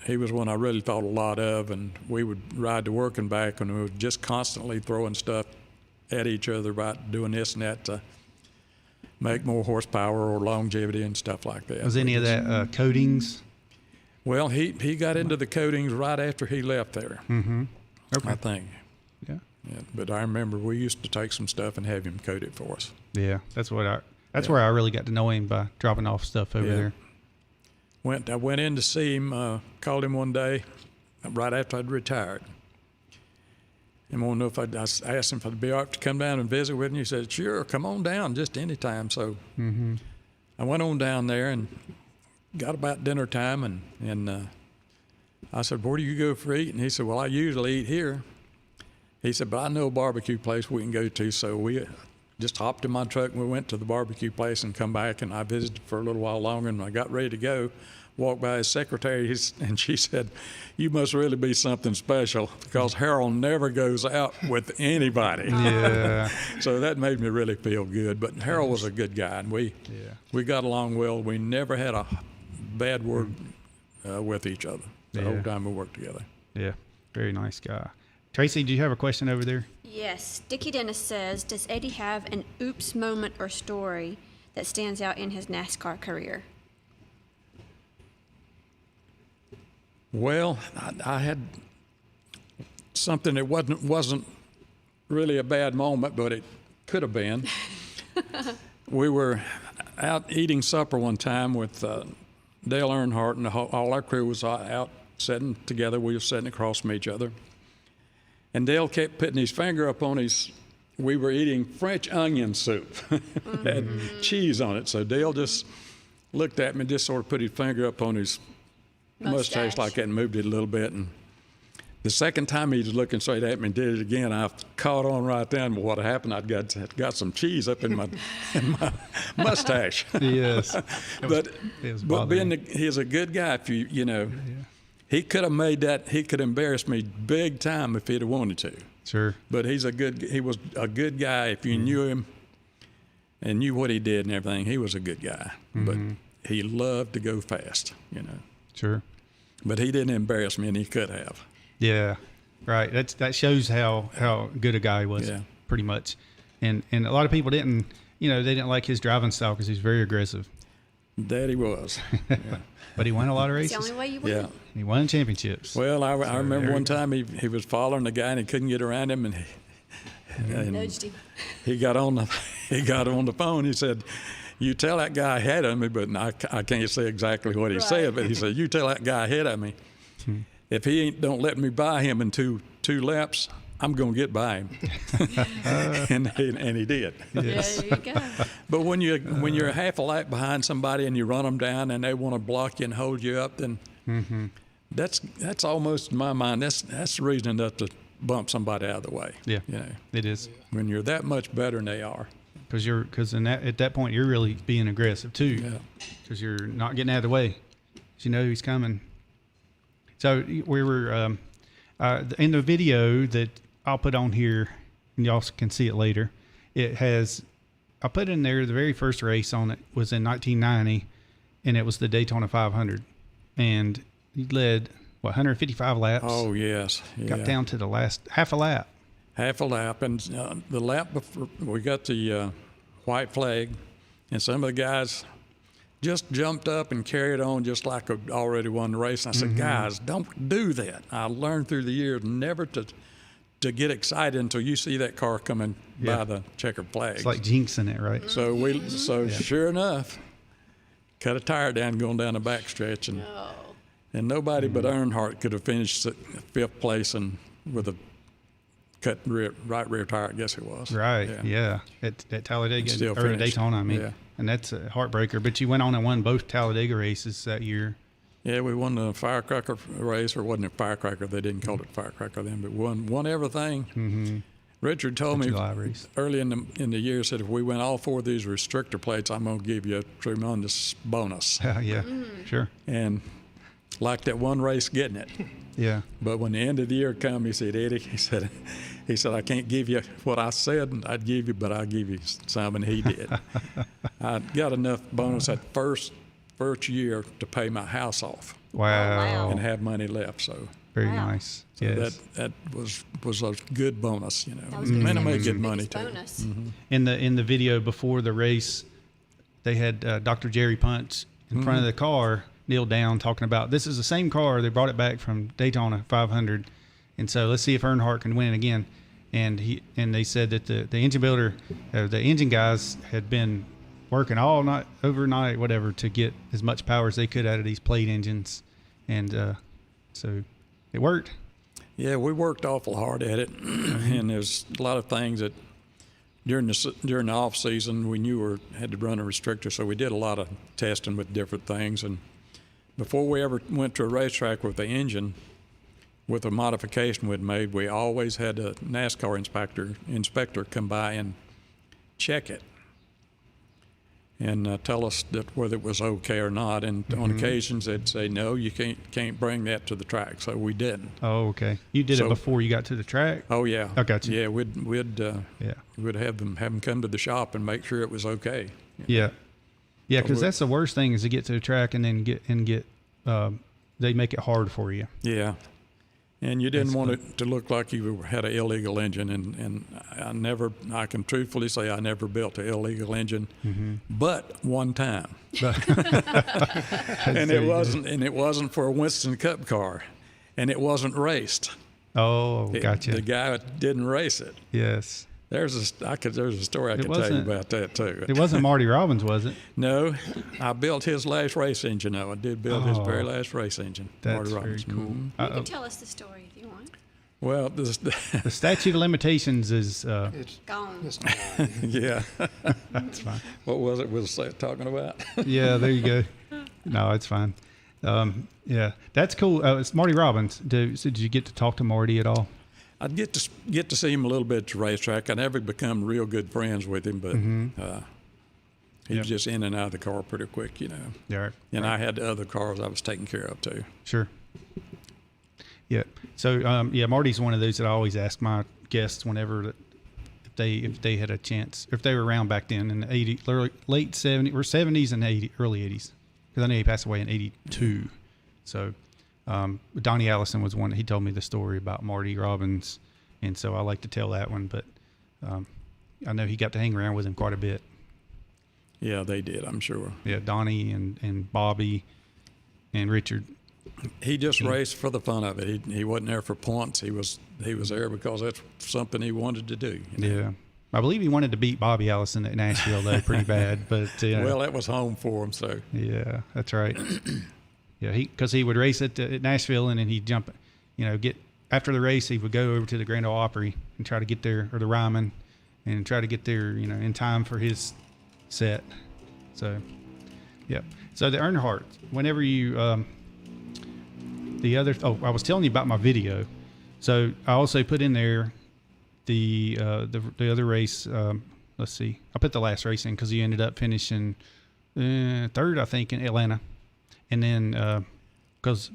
he was one I really thought a lot of, and we would ride to work and back, and we were just constantly throwing stuff at each other about doing this and that to make more horsepower or longevity and stuff like that. Was any of that coatings? Well, he got into the coatings right after he left there. Okay. I think. Yeah. Yeah, but I remember we used to take some stuff and have him coat it for us. Yeah, that's where I really got to know him, by dropping off stuff over there. I went in to see him, called him one day right after I'd retired. And wanted to know if I asked him if I'd be all right to come down and visit with him. He said, sure, come on down, just any time. So I went on down there and got about dinner time, and I said, where do you go for eating? He said, well, I usually eat here. He said, but I know a barbecue place we can go to. So we just hopped in my truck and we went to the barbecue place and come back, and I visited for a little while longer, and I got ready to go. Walked by his secretary, and she said, you must really be something special, because Harold never goes out with anybody. Yeah. So that made me really feel good. But Harold was a good guy, and we got along well. We never had a bad word with each other the whole time we worked together. Yeah, very nice guy. Tracy, do you have a question over there? Yes. Dickie Dennis says, does Eddie have an oops moment or story that stands out in his NASCAR career? Well, I had something that wasn't really a bad moment, but it could have been. We were out eating supper one time with Dale Earnhardt, and all our crew was out sitting together. We were sitting across from each other. And Dale kept putting his finger up on we were eating French onion soup. Had cheese on it. So Dale just looked at me and just sort of put his finger up on his mustache like that and moved it a little bit. And the second time he was looking straight at me and did it again, I caught on right then. But what happened, I'd got some cheese up in my mustache. Yes. But being he's a good guy. If you know, he could have made that. He could embarrass me big time if he'd have wanted to. Sure. But he was a good guy. If you knew him and knew what he did and everything, he was a good guy. But he loved to go fast. You know. Sure. But he didn't embarrass me, and he could have. Yeah, right. That shows how good a guy he was, pretty much. And a lot of people didn't, they didn't like his driving style because he's very aggressive. That he was. Yeah. But he won a lot of races. It's the only way you win. Yeah. He won championships. Well, I remember one time he was following the guy and he couldn't get around him, and Nudged him. he got on the phone. He said, you tell that guy ahead of me, but I can't say exactly what he said, but he said, you tell that guy ahead of me, if he don't let me by him in two laps, I'm going to get by him. and he did. Yes. Yeah, there you go. But when you're half a lap behind somebody and you run them down and they want to block you and hold you up, then that's almost, in my mind, that's the reason enough to bump somebody out of the way. Yeah, it is. When you're that much better than they are. Because at that point you're really being aggressive too. Yeah. Because you're not getting out of the way. You know he's coming. So we were in the video that I'll put on here, and y'all can see it later. I put in there the very first race on it was in 1990, and it was the Daytona 500, and he led 155 laps. Oh yes. Yeah. Got down to the last half a lap. Half a lap, and the lap before we got the white flag, and some of the guys just jumped up and carried on just like I'd already won the race. And I said, guys, don't do that. I learned through the years never to get excited until you see that car coming by the checkered flag. It's like jinxing it, right? So sure enough, cut a tire down going down the backstretch, and nobody but Earnhardt could have finished fifth place and with a cut right rear tire, I guess it was. Right, yeah. At Talladega, or Daytona, I mean. Yeah. And that's a heartbreaker. But you went on and won both Talladega races that year. Yeah, we won the firecracker race, or wasn't it firecracker? They didn't call it firecracker then, but won everything. Richard told me early in the year, said if we win all four of these restrictor plates, I'm going to give you a tremendous bonus. Yeah, sure. And like that one race getting it. Yeah. But when the end of the year come, he said, Eddie, he said, I can't give you what I said I'd give you, but I'll give you some, and he did. I got enough bonus that first year to pay my house off. Wow. And have money left, so. Very nice. So yes. that was a good bonus, And I made good money too. In the video before the race, they had Dr. Jerry Punch in front of the car, kneeled down, talking about this is the same car. They brought it back from Daytona 500, and so let's see if Earnhardt can win it again. and they said that the engine builder, the engine guys had been working all night, overnight, whatever, to get as much power as they could out of these plate engines, and so it worked. Yeah, we worked awful hard at it, and there's a lot of things that during the off season we knew we had to run a restrictor, so we did a lot of testing with different things. And before we ever went to a racetrack with the engine, with a modification we'd made, we always had a NASCAR inspector come by and check it and tell us that whether it was okay or not. And on occasions they'd say, no, you can't bring that to the track. So we didn't. Oh, okay. You did it before you got to the track? Oh yeah. I got you. Yeah, we'd have them come to the shop and make sure it was okay. Yeah. Yeah, because that's the worst thing is to get to the track and then get they make it hard for you. Yeah. And you didn't want it to look like you had an illegal engine, and I can truthfully say I never built an illegal engine, but one time. and it wasn't for a Winston Cup car, and it wasn't raced. Oh, gotcha. The guy didn't race it. Yes. There's a story I could tell you about that too. It wasn't Marty Robbins, was it? No, I built his last race engine. I did build his very last race engine. That's Marty Robbins. very cool. You can tell us the story if you want. Well, the statute of limitations is It's Gone. It's gone. yeah. that's fine. What was it we were talking about? Yeah, there you go. No, it's fine. Yeah, that's cool. It's Marty Robbins. Did you get to talk to Marty at all? I'd get to see him a little bit at the racetrack. I never become real good friends with him, but he was just in and out of the car pretty quick, you know. Yeah, right. And I had the other cars I was taking care of too. Sure. Yeah. So Marty's one of those that I always ask my guests whenever if they had a chance, if they were around back then in the late 70s or 70s and early 80s, because I know he passed away in 82. So. Donnie Allison was one. He told me the story about Marty Robbins, and so I like to tell that one. But I know he got to hang around with him quite a bit. Yeah, they did. I'm sure. Yeah, Donnie and Bobby and Richard. He just raced for the fun of it. He wasn't there for points. He was there because that's something he wanted to do. You know? Yeah, I believe he wanted to beat Bobby Allison at Nashville though, pretty bad. But well, that was home for him. So yeah, that's right. Yeah, because he would race at Nashville, and then he'd jump, get after the race, he would go over to the Grand Ole Opry and try to get there, or the Ryman, and try to get there, in time for his set. So, yeah. So the Earnhardt, whenever you, I was telling you about my video. So I also put in there the other race. Let's see, I put the last race in because he ended up finishing third, I think, in Atlanta. And then, because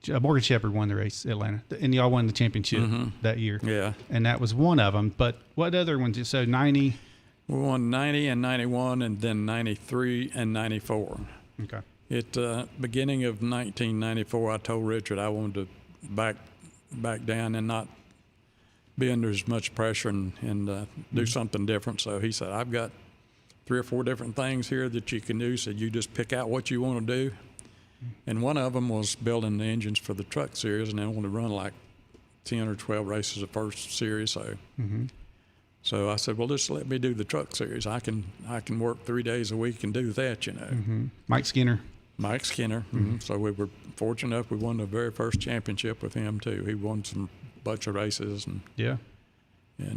Morgan Shepherd won the race at Atlanta, and y'all won the championship that year. Yeah. And that was one of them. But what other ones? So 90? We won 90 and 91, and then 93 and 94. Okay. At beginning of 1994, I told Richard I wanted to back down and not be under as much pressure and do something different. So he said, I've got 3 or 4 different things here that you can do. So you just pick out what you want to do. And one of them was building the engines for the truck series, and I wanted to run like 10 or 12 races the first series. So, so I said, well, just let me do the truck series. I can work 3 days a week and do that, Mike Skinner. So we were fortunate enough we won the very first championship with him too. He won some bunch of races and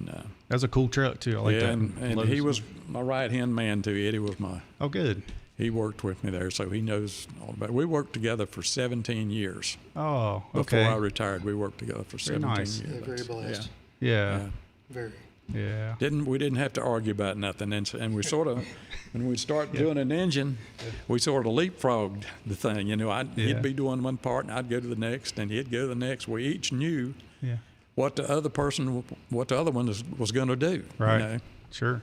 that was a cool truck too. I like that. And he was my right hand man too. Eddie was my good. He worked with me there, so he knows all about it. We worked together for 17 years. Oh, okay. Before I retired, we worked together for 17 years. Yeah, very blessed. Yeah. Very. Yeah. We didn't have to argue about nothing, and we sort of, when we start doing an engine, we sort of leapfrogged the thing. He'd be doing one part, and I'd go to the next, and he'd go to the next. We each knew what the other one was going to do. Right. Sure.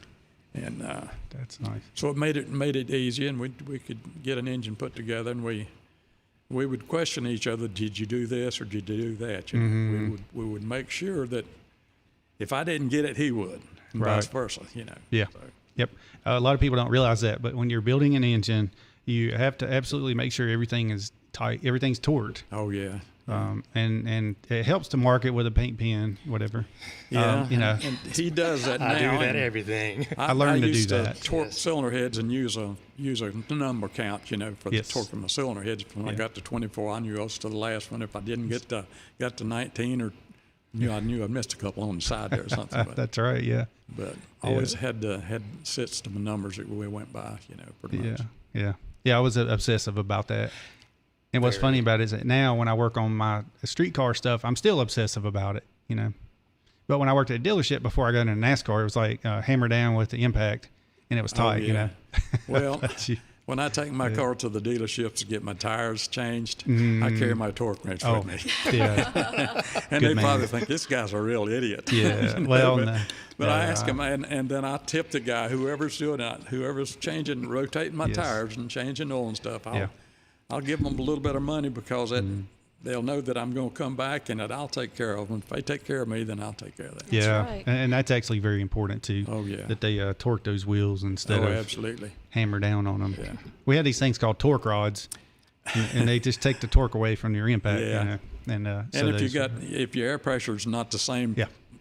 And that's nice. So it made it easy, and we could get an engine put together, and we would question each other. Did you do this or did you do that? We would make sure that if I didn't get it, he would, and vice versa. Yeah. So. Yep. A lot of people don't realize that, but when you're building an engine, you have to absolutely make sure everything is tight. Everything's torqued. Oh yeah. And it helps to mark it with a paint pen, whatever. Yeah, you know, and he does that now. I do that and everything. I learned to do used that. Torque cylinder heads and use a number count, for Yes. the torque of my cylinder heads. When I got to 24, I knew I was to the last one. If I didn't got to 19 or I knew I missed a couple on the side there or something. But, That's right. Yeah. but always had system of numbers that we went by, pretty much. Yeah. I was obsessive about that. And what's funny about it is that now when I work on my streetcar stuff, I'm still obsessive about it, But when I worked at a dealership before I got into NASCAR, it was like hammer down with the impact, and it was tight, Well, when I take my car to the dealerships to get my tires changed, I carry my torque wrench with me. Yeah. And Good they man. probably think this guy's a real idiot. Yeah. Well, but I ask him, and then I tip the guy, whoever's doing it, whoever's rotating my tires and changing oil and stuff. I'll give them a little bit of money because they'll know that I'm going to come back and that I'll take care of them. If they take care of me, then I'll take care of that. Yeah. right. And that's actually very important too. Oh, yeah. That they torque those wheels instead of absolutely. hammer down on them. Yeah. We had these things called torque rods, and they just take the torque away from your impact. Yeah. And And if your air pressure is not the same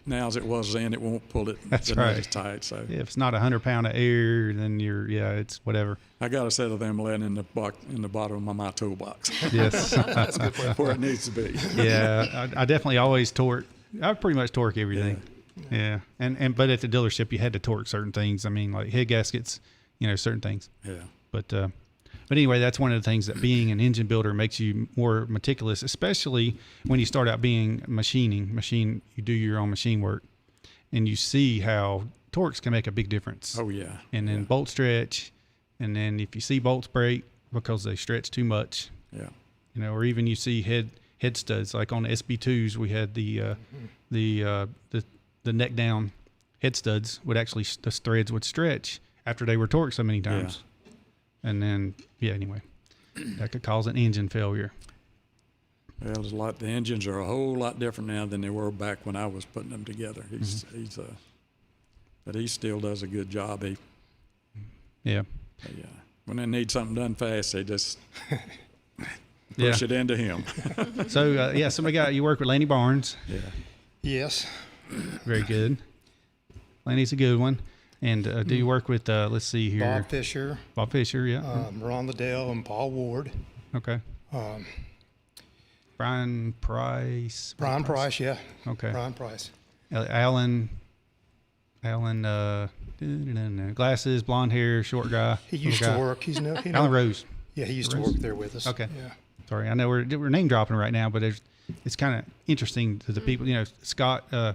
now as it was then, it won't pull it. That's not right. as tight. So if it's not 100 pound of air, then it's whatever. I got a set of them laying in the bottom of my toolbox. Yes. Where it needs to be. Yeah. I definitely always torque. I pretty much torque everything. Yeah. But at the dealership, you had to torque certain things. I mean, like head gaskets, certain things. Yeah. But anyway, that's one of the things that being an engine builder makes you more meticulous, especially when you start out being you do your own machine work, and you see how torques can make a big difference. Oh, yeah. And then bolt stretch, and then if you see bolts break because they stretch too much, or even you see head studs, like on the SB2s, we had the neck down head studs would actually, the threads would stretch after they were torqued so many times. And then, anyway, that could cause an engine failure. Well, the engines are a whole lot different now than they were back when I was putting them together. But he still does a good job. When they need something done fast, they just push it into him. So, you work with Lanny Barnes. Yeah. Yes. Very good. Lanny's a good one. And do you work with, let's see here. Bob Fisher, yeah. Ron Liddell and Paul Ward. Okay. Brian Price. Yeah. Okay. Brian Price. Alan, glasses, blonde hair, short guy. He used to work. Alan Rose. Yeah, he used to work there with us. Okay. Yeah. Sorry, I know we're name dropping right now, but it's kind of interesting to the people. Scott. I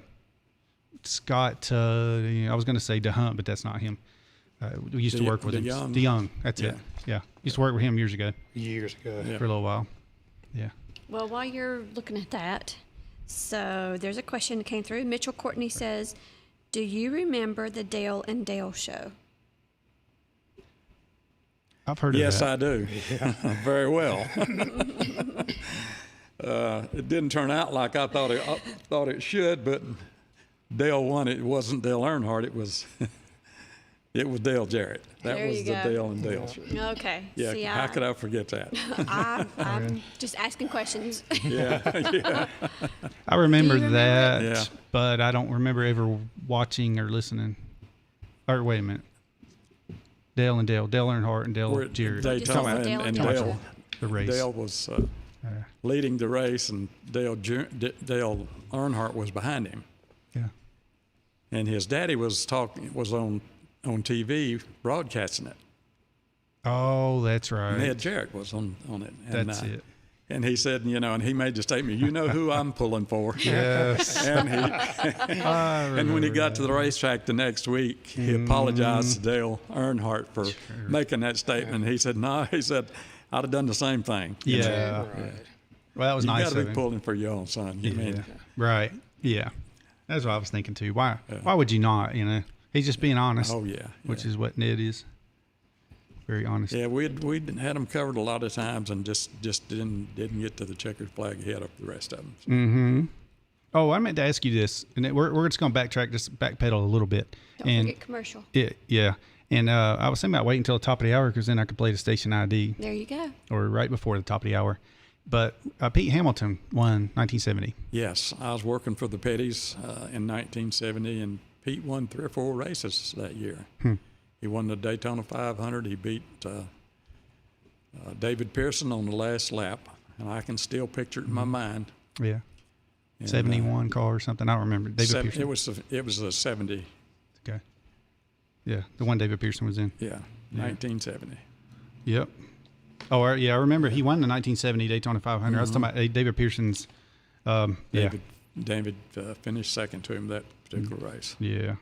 was going to say DeHunt, but that's not him. We used to work with him. DeYoung. That's it. Yeah. Used to work with him years ago. For a little while. Yeah. Well, while you're looking at that, so there's a question that came through. Mitchell Courtney says, do you remember the Dale and Dale show? I've heard of that. Yes, I do. Very well. It didn't turn out like I thought it should, but Dale won. It wasn't Dale Earnhardt. It was Dale Jarrett. That There was you the go. Dale and Dale show. Okay. Yeah, See, how could I forget that? I'm just asking questions. Yeah. I remember Do you remember that, Yeah. but I don't remember ever watching or listening. Or wait a minute. Dale Earnhardt and Dale We're at Jarrett. Daytona, Just Dale and and Dale. Dale, The race. Dale was leading the race, and Dale Earnhardt was behind him. Yeah. And his daddy was on TV broadcasting it. Oh, that's right. Ned Jarrett was on it. And, That's it. And he said, and he made the statement, who I'm pulling for. Yes. And when he got to the racetrack the next week, he apologized to Dale Earnhardt for making that statement. He said, no, I'd have done the same thing. Yeah. Right. Well, that was You nice got to of be him. pulling for your own son. You mean, Right. Yeah. That's what I was thinking too. Why would you not, He's just being honest. Oh, yeah. Which is what Ned is. Very honest. Yeah, we'd had them covered a lot of times and just didn't get to the checkered flag ahead of the rest of them. Mm-hmm. Oh, I meant to ask you this, and we're just going to backpedal a little bit. Don't forget commercial. Yeah. And I was thinking about waiting until the top of the hour because then I could play the station ID. There you go. Or right before the top of the hour. But Pete Hamilton won 1970. Yes, I was working for the Petties in 1970, and Pete won 3 or 4 races that year. He won the Daytona 500. He beat David Pearson on the last lap, and I can still picture it in my mind. Yeah. And, 71 car or something. I don't remember. David Pearson. It was a 70. Okay. Yeah, the one David Pearson was in. Yeah, 1970. Yep. Oh, yeah, I remember he won the 1970 Daytona 500. I was talking about David Pearson's. David finished second to him that particular race. Yeah,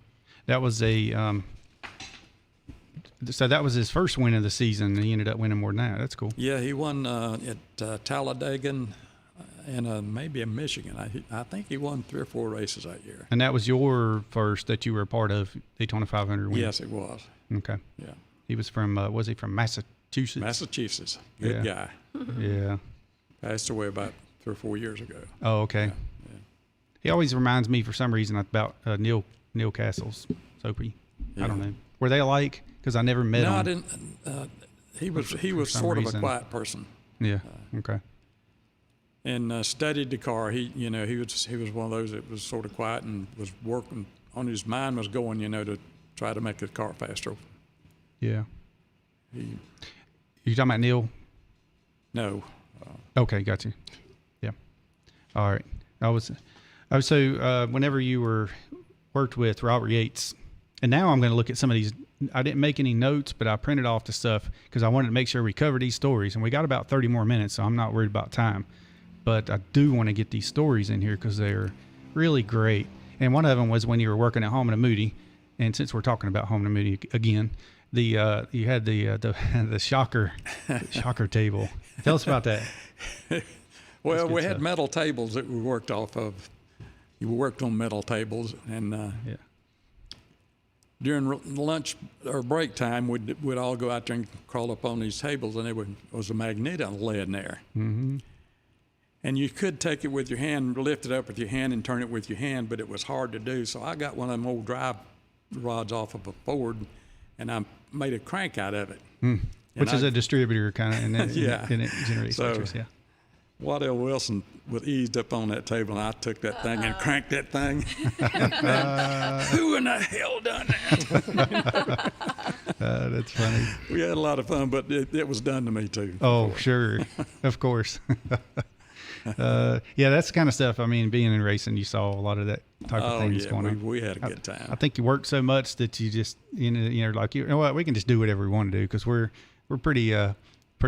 that was so that was his first win of the season, and he ended up winning more than that. That's cool. Yeah, he won at Talladega and maybe in Michigan. I think he won 3 or 4 races that year. And that was your first that you were a part of Daytona 500 win? Yes, it was. Okay. Yeah. He was from, was he from Massachusetts? Massachusetts. Good guy. Yeah. Passed away about 3 or 4 years ago. Oh, okay. Yeah. He always reminds me, for some reason, about Neil Castle's Soapy. I don't know. Were they alike? Because I never met him. No, I didn't. He was some sort of reason. a quiet person. Yeah. Okay. And studied the car. He was one of those that was sort of quiet and was working on his mind was going, to try to make the car faster. Yeah. You talking about Neil? No. Okay, got you. Yeah. All right. So whenever you worked with Robert Yates, and now I'm going to look at some of these. I didn't make any notes, but I printed off the stuff because I wanted to make sure we covered these stories, and we got about 30 more minutes, so I'm not worried about time. But I do want to get these stories in here because they're really great. And one of them was when you were working at Hamm and Moody, and since we're talking about Hamm and Moody again, you had the shocker table. Tell us about that. Well, we had metal tables that we worked off of. You worked on metal tables, and during lunch or break time, we'd all go out there and crawl up on these tables, and there was a magnet in there. Mm-hmm. And you could take it with your hand, lift it up with your hand, and turn it with your hand, but it was hard to do. So I got one of them old drive rods off of a Ford, and I made a crank out of it. Which is a distributor kind of, and it generates so, electricity. Yeah. Waddell Wilson was eased up on that table, and I took that thing and cranked that thing. Who in the hell done that? That's funny. We had a lot of fun, but it was done to me too. Oh, sure. Of course. Yeah, that's the kind of stuff. I mean, being in racing, you saw a lot of that type of things going on. We had a good time. I think you worked so much that you just, you know what, we can just do whatever we want to do because we're pretty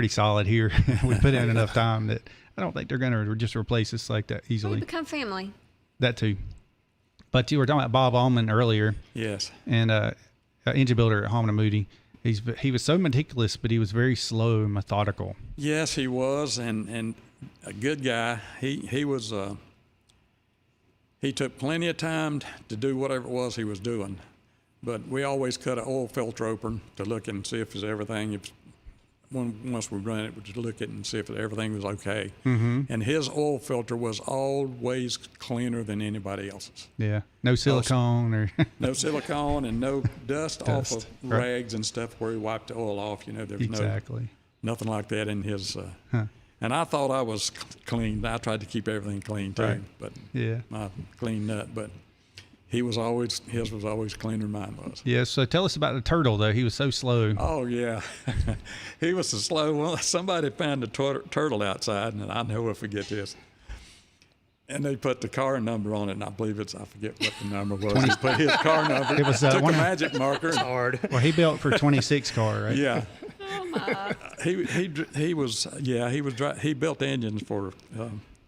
solid here. We put in enough time that I don't think they're going to just replace us like that easily. We become family. That too. But you were talking about Bob Allman earlier. Yes. And engine builder at Hamm and Moody. He was so meticulous, but he was very slow and methodical. Yes, he was, and a good guy. He was. He took plenty of time to do whatever it was he was doing, but we always cut an oil filter open to look and see if there's everything. Once we run it, we just look at it and see if everything was okay. Mm-hmm. And his oil filter was always cleaner than anybody else's. Yeah, no silicone no silicone and no dust off of rags and stuff where he wiped the oil off. There's nothing like that in his. And I thought I was clean. I tried to keep everything clean too, but my clean nut. But his was always cleaner than mine was. Yeah. So tell us about the turtle though. He was so slow. Oh yeah, he was so slow. Well, somebody found a turtle outside, and I'll never forget this. And they put the car number on it, and I believe I forget what the number was. He put his car number. It was took a magic marker. It's hard. Well, he built for 26 car, right? Yeah. Oh my. He built the engines for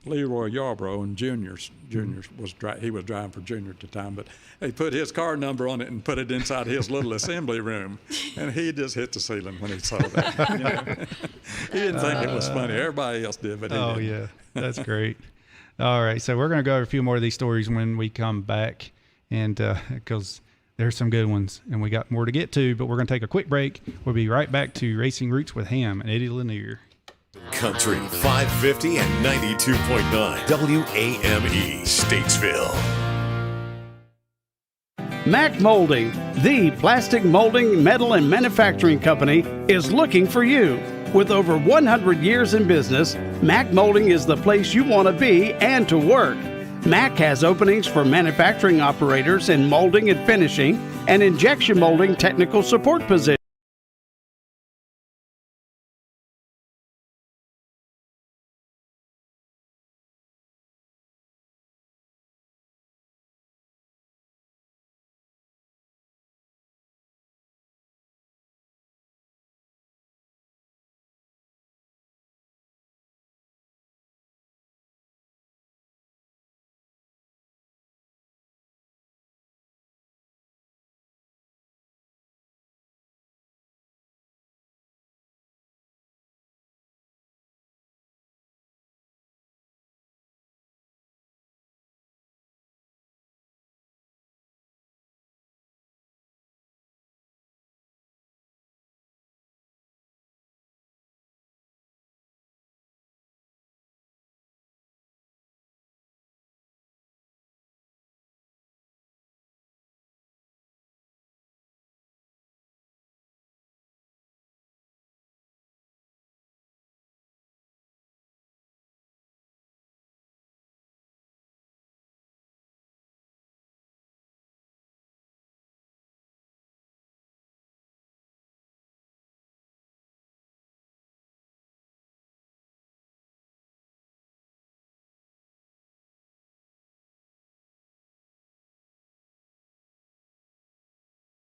Leroy Yarborough and Juniors. He was driving for Junior at the time, but he put his car number on it and put it inside his little assembly room, and he just hit the ceiling when he saw that. He didn't think it was funny. Everybody else did, but he didn't. Yeah, that's great. All right, so we're going to go over a few more of these stories when we come back, and because there's some good ones, and we got more to get to, but we're going to take a quick break. We'll be right back to Racing Roots with Hamm and Eddie Lanier. Country 550 and 92.9 WAME Statesville. Mac Molding, the plastic molding, metal, and manufacturing company, is looking for you. With over 100 years in business, Mac Molding is the place you want to be and to work. Mac has openings for manufacturing operators in molding and finishing and injection molding technical support positions.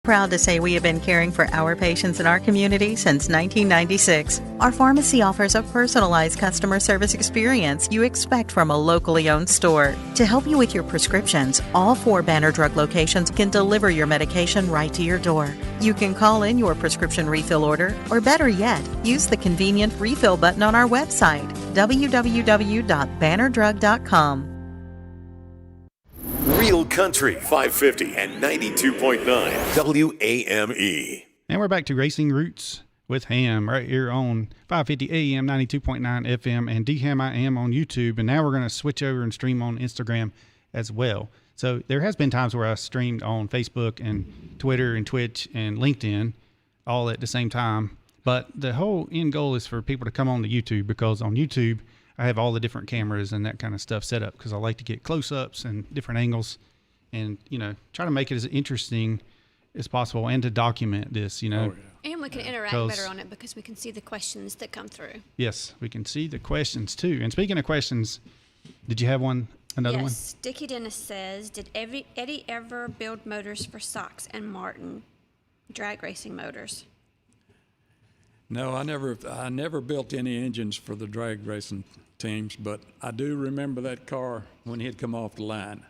Proud to say we have been caring for our patients in our community since 1996. Our pharmacy offers a personalized customer service experience you expect from a locally owned store. To help you with your prescriptions, all 4 Banner Drug locations can deliver your medication right to your door. You can call in your prescription refill order, or better yet, use the convenient refill button on our website, www.bannerdrug.com. Real Country 550 and 92.9 WAME. And we're back to Racing Roots with Hamm right here on 550 AM, 92.9 FM, and DHammiam on YouTube. And now we're going to switch over and stream on Instagram as well. So there has been times where I streamed on Facebook and Twitter and Twitch and LinkedIn all at the same time. But the whole end goal is for people to come on to YouTube, because on YouTube, I have all the different cameras and that kind of stuff set up because I like to get close-ups and different angles and, try to make it as interesting as possible and to document this, And we can interact better on it because we can see the questions that come through. Yes, we can see the questions too. And speaking of questions, did you have another one? Yes, Dickie Dennis says, did Eddie ever build motors for Sox and Martin drag racing motors? No, I never built any engines for the drag racing teams, but I do remember that car when he had come off the line.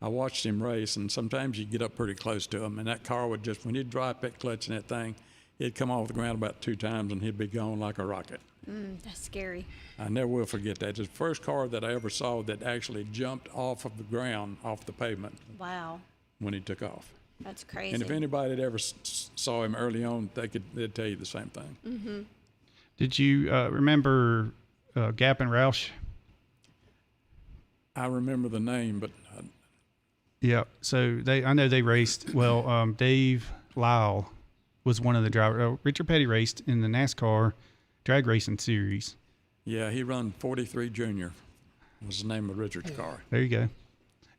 I watched him race, and sometimes you'd get up pretty close to him, and that car would just, when he'd drop that clutch and that thing, it'd come off the ground about 2 times, and he'd be gone like a rocket. That's scary. I never will forget that. It's the first car that I ever saw that actually jumped off of the ground, off the pavement. Wow. When he took off. That's crazy. And if anybody had ever saw him early on, they'd tell you the same thing. Mm-hmm. Did you remember Gap and Roush? I remember the name, but yeah. So I know they raced. Well, Dave Lyle was one of the drivers. Richard Petty raced in the NASCAR drag racing series. Yeah, he run 43 Junior. Was the name of Richard's car. There you go.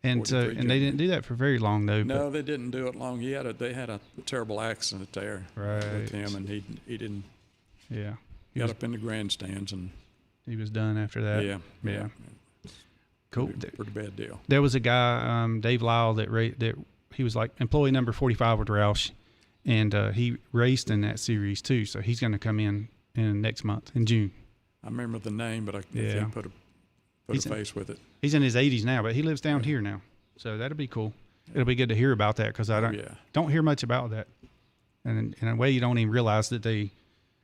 And they didn't do that for very long, though. No, they didn't do it long. They had a terrible accident there with him, and he didn't. Yeah, he got up in the grandstands, and he was done after that. Yeah. Cool. Pretty bad deal. There was a guy, Dave Lyle, that he was like employee number 45 with Roush, and he raced in that series too. So he's going to come in next month in June. I remember the name, but I can't put a face with it. He's in his 80s now, but he lives down here now. So that'll be cool. It'll be good to hear about that because I don't hear much about that. And in a way, you don't even realize that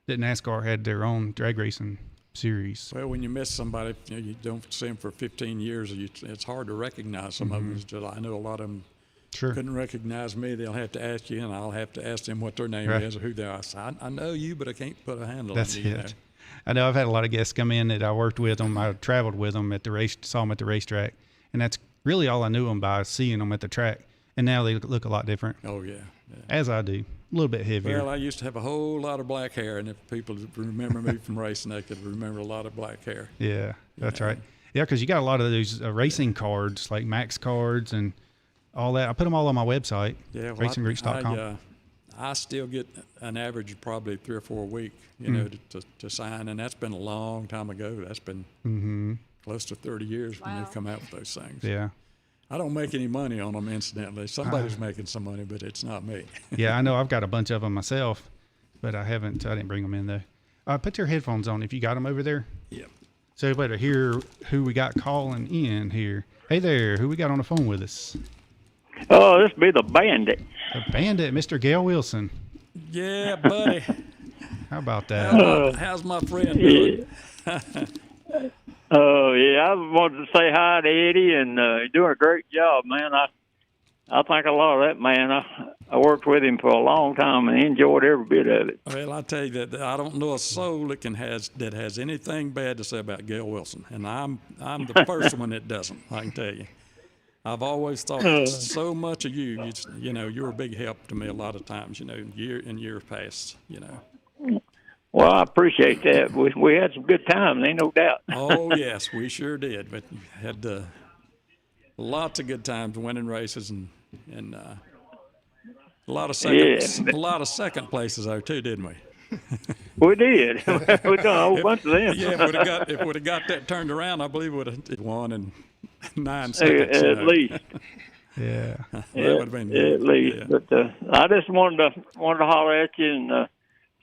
NASCAR had their own drag racing series. Well, when you miss somebody, you don't see them for 15 years. It's hard to recognize some of them. I know a lot of them couldn't recognize me. They'll have to ask you, and I'll have to ask them what their name is or who they are. I know you, but I can't put a handle on you. That's it. I know I've had a lot of guests come in that I worked with them. I traveled with them saw them at the racetrack, and that's really all I knew them by, seeing them at the track. And now they look a lot different. Oh, yeah. As I do. A little bit heavier. Well, I used to have a whole lot of black hair, and if people remember me from racing, they could remember a lot of black hair. Yeah, that's right. Yeah, because you got a lot of those racing cards, like Max cards and all that. I put them all on my website, racingroots.com. I still get an average of probably 3 or 4 a week, you know, to sign, and that's been a long time ago. That's been close to 30 years when they come out with those things. Yeah. I don't make any money on them, incidentally. Somebody's making some money, but it's not me. Yeah, I know. I've got a bunch of them myself, but I didn't bring them in, though. Put your headphones on if you got them over there. Yep. So you better hear who we got calling in here. Hey there, who we got on the phone with us? Oh, this be the Bandit. The Bandit, Mr. Gail Wilson. Yeah, buddy. How about that? How's my friend doing? Yeah, I wanted to say hi to Eddie, and you're doing a great job, man. I think a lot of that, man. I worked with him for a long time and enjoyed every bit of it. Well, I tell you that I don't know a soul that has anything bad to say about Gail Wilson, and I'm the first one that doesn't. I can tell you. I've always thought so much of you. You know, you're a big help to me a lot of times. You know, in years past. You know. Well, I appreciate that. We had some good times, ain't no doubt. Oh yes, we sure did. But had lots of good times winning races and a lot of second places there too, didn't we? We did. We done a whole bunch of them. Yeah, if we'd have got that turned around, I believe we would have won in 9 seconds. At least. Yeah. That would have been at least. Yeah. But I just wanted to holler at you and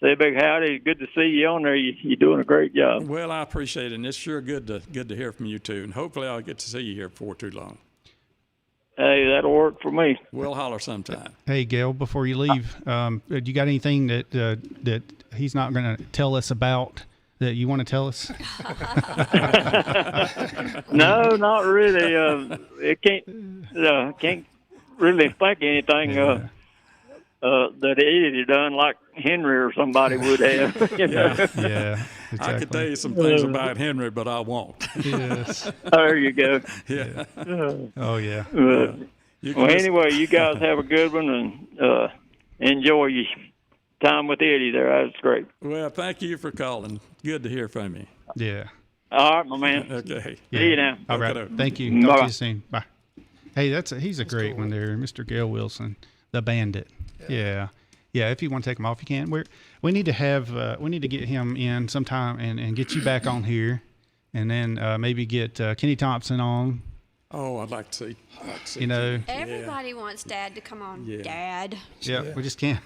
say a big howdy. Good to see you on there. You're doing a great job. Well, I appreciate it, and it's sure good to hear from you too. And hopefully, I'll get to see you here before too long. Hey, that'll work for me. We'll holler sometime. Hey, Gail, before you leave, you got anything that he's not going to tell us about that you want to tell us? No, not really. It can't really think anything. That Eddie done like Henry or somebody would have. You know? Yeah, exactly. I could tell you some things about Henry, but I won't. Yes. There you go. Yeah. Oh, yeah. Well, anyway, you guys have a good one and enjoy your time with Eddie there. That's great. Well, thank you for calling. Good to hear from you. Yeah. All right, my man. Okay. Yeah. See you now. All right. Okay. Thank you. Talk Bye. to you soon. Bye. Hey, he's a great one there, Mr. Gail Wilson, the Bandit. Yeah. If you want to take him off, you can. We need to get him in sometime and get you back on here, and then maybe get Kenny Thompson on. Oh, I'd like to see. You know, Everybody wants Dad to come on. Yeah. Dad. yeah, we just can't.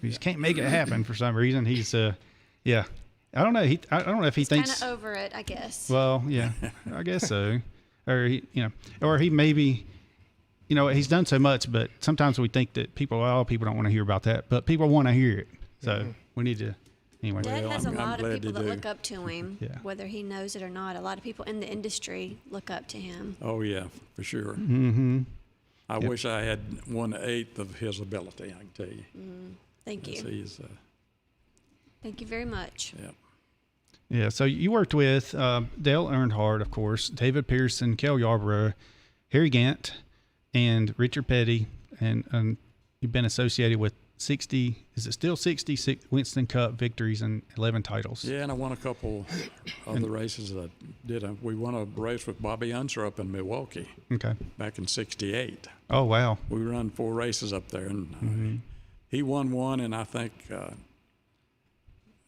We just can't make it happen for some reason. He's yeah. I don't know. I don't know if he thinks. Kind of over it, I guess. Well, yeah, I guess so. Or he maybe. You know, he's done so much, but sometimes we think that people don't want to hear about that, but people want to hear it. So we need to, anyway. Dad has a lot of people that do. look up to him, Yeah. whether he knows it or not. A lot of people in the industry look up to him. Oh, yeah, for sure. Mm-hmm. I wish I had 1/8 of his ability, I can tell you. Thank you. He's, Thank you very much. yeah. Yeah, so you worked with Dale Earnhardt, of course, David Pearson, Kel Yarborough, Harry Gant, and Richard Petty, and you've been associated with 60 Winston Cup victories and 11 titles. Yeah, and I won a couple of the races that I did. We won a race with Bobby Unser up in Milwaukee. Okay. Back in '68. Oh, wow. We run 4 races up there, and he won one, and I think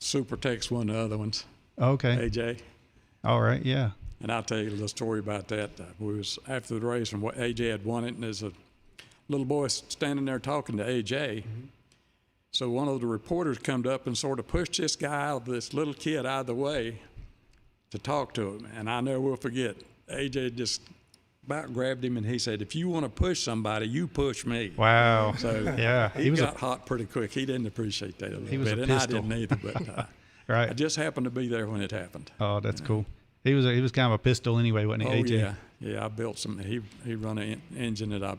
Super Tex won the other ones. Okay. AJ. All right, yeah. And I'll tell you a little story about that. We was after the race, and AJ had won it, and there's a little boy standing there talking to AJ. So one of the reporters come up and sort of pushed this little kid out of the way to talk to him. And I never will forget, AJ just about grabbed him, and he said, "If you want to push somebody, you push me." Wow. So yeah, he got hot pretty quick. He didn't appreciate that a little bit, and I didn't either. But right. I just happened to be there when it happened. Oh, that's cool. He was kind of a pistol anyway, wasn't he? Oh, AJ? yeah. I built some. He run an engine at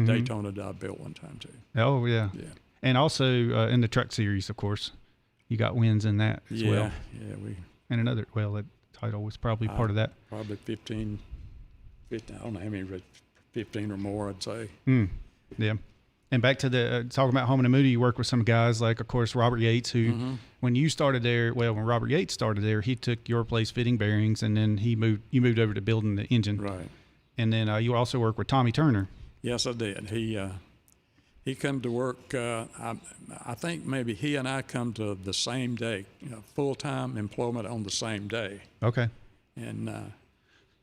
Daytona that I built one time too. Oh, yeah. Yeah. And also in the truck series, of course, you got wins in that as well. Yeah, and another, that title was probably part of that. Probably 15, I don't know how many, 15 or more, I'd say. Yeah. And back to the talking about Holman and Moody, you work with some guys like, of course, Robert Yates, who, when you started there, when Robert Yates started there, he took your place fitting bearings, and then you moved over to building the engine. Right. And then you also work with Tommy Turner. Yes, I did. He come to work. I think maybe he and I come to the same day, full-time employment on the same day. Okay. And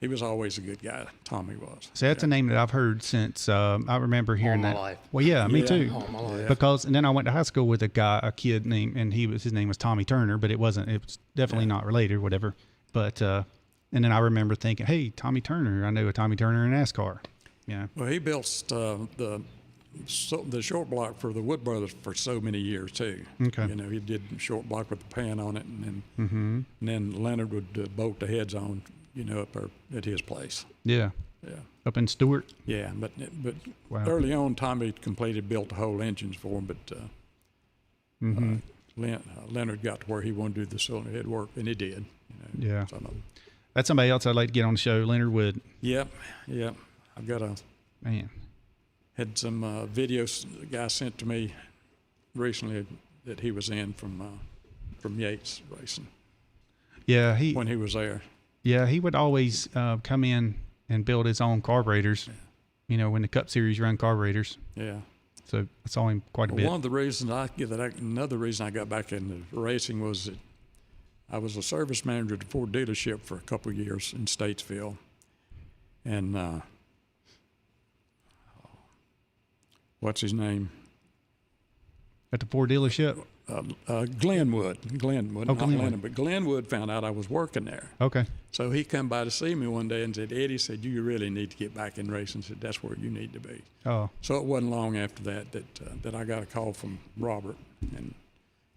he was always a good guy. Tommy was. So that's a name that I've heard since I remember hearing All my that. life. Well, yeah, me too. All my life. Because and then I went to high school with a kid named, and his name was Tommy Turner, but it was definitely not related or whatever. But and then I remember thinking, hey, Tommy Turner, I know a Tommy Turner in NASCAR. Yeah. Well, he built the short block for the Wood Brothers for so many years too. Okay. He did short block with the pan on it, and then Leonard would bolt the heads on, up there at his place. Yeah. Yeah. Up in Stewart. Yeah, but Wow. early on, Tommy built the whole engines for him, but Leonard got to where he wanted to do the cylinder head work, and he did. Yeah. So, That's somebody else I'd like to get on the show, Leonard Wood. Yep. I've got had some videos the guy sent to me recently that he was in from Yates Racing. Yeah, when he was there. Yeah, he would always come in and build his own carburetors. Yeah. When the Cup Series run carburetors. Yeah. So I saw him quite a bit. One of the reasons another reason I got back into racing was that I was a service manager at the Ford dealership for a couple of years in Statesville, and what's his name? At the Ford dealership? Glenwood. Not Glenwood. Lennon, but Glenwood found out I was working there. Okay. So he come by to see me one day and said, Eddie said, you really need to get back in racing. Said, that's where you need to be. Oh. So it wasn't long after that I got a call from Robert, and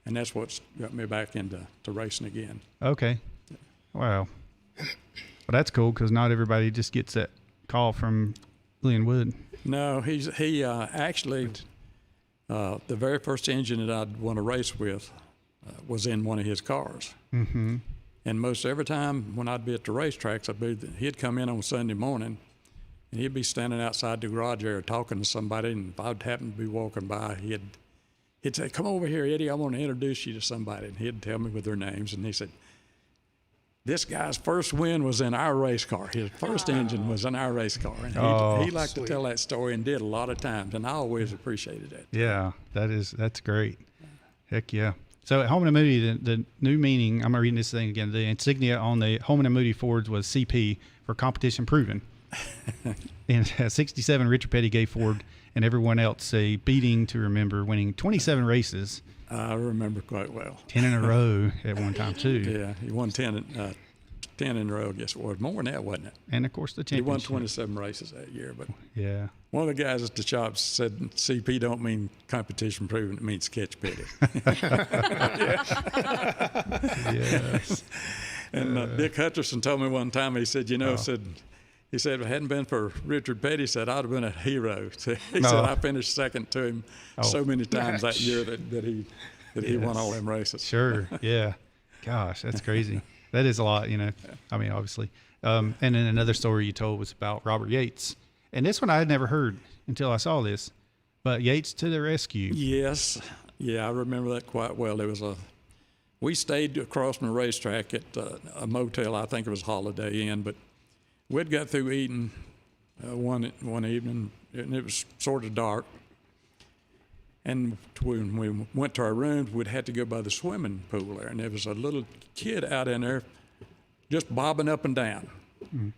that's what's got me back into racing again. Okay. Wow. Well, that's cool because not everybody just gets that call from Glenwood. No, he actually, the very first engine that I'd want to race with was in one of his cars. Mm-hmm. And most every time when I'd be at the racetracks, he'd come in on Sunday morning, and he'd be standing outside the garage area talking to somebody, and if I'd happen to be walking by, he'd say, come over here, Eddie, I want to introduce you to somebody. And he'd tell me with their names, and he said, this guy's first win was in our race car. His first engine was in our race car. And he liked to tell that story and did a lot of times, and I always appreciated that. Yeah, that's great. Heck yeah. So at Holman & Moody, the new meaning, I'm reading this thing again, the insignia on the Holman & Moody Fords was CP, for competition proven. In 67, Richard Petty gave Ford and everyone else a beating to remember, winning 27 races. I remember quite well. 10 in a row at one time, too. Yeah, he won 10 in a row, I guess it was. More than that, wasn't it? And, of course, the championship. He won 27 races that year. But yeah. One of the guys at the shop said CP don't mean competition proven, it means catch petty. Yes. And Dick Hutcherson told me one time, he said, he said, if it hadn't been for Richard Petty, he said, I'd have been a hero. He said, I finished second to him so many times that year that he won all them races. Sure, yeah. Gosh, that's crazy. That is a lot, I mean, obviously. And then another story you told was about Robert Yates. And this one I had never heard until I saw this. But Yates to the rescue. Yes. Yeah, I remember that quite well. We stayed across from the racetrack at a motel, I think it was Holiday Inn, but we'd got through eating one evening, and it was sort of dark. And when we went to our rooms, we'd had to go by the swimming pool there, and there was a little kid out in there just bobbing up and down.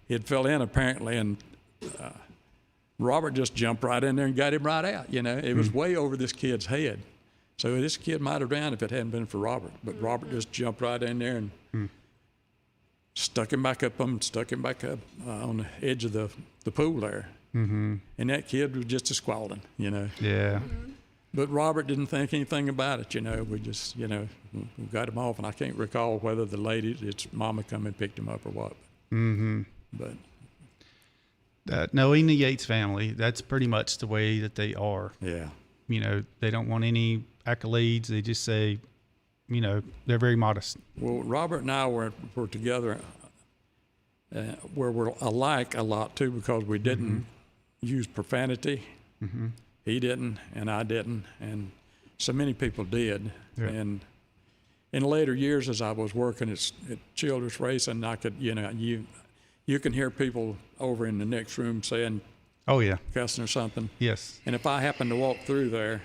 He had fell in apparently, and Robert just jumped right in there and got him right out. It was way over this kid's head. So this kid might have drowned if it hadn't been for Robert. But Robert just jumped right in there and stuck him back up on the edge of the pool there. Mm-hmm. And that kid was just a squalling, Yeah. But Robert didn't think anything about it, We just, we got him off, and I can't recall whether the lady, its mama, come and picked him up or what. Mm-hmm. But knowing the Yates family, that's pretty much the way that they are. Yeah. They don't want any accolades. They just say, they're very modest. Well, Robert and I were together where we're alike a lot, too, because we didn't use profanity. Mm-hmm. he didn't, and I didn't, and so many people did. Yeah. And in later years, as I was working at Childress Racing, I could, you can hear people over in the next room saying, "Oh yeah," cussing or something. Yes. And if I happened to walk through there,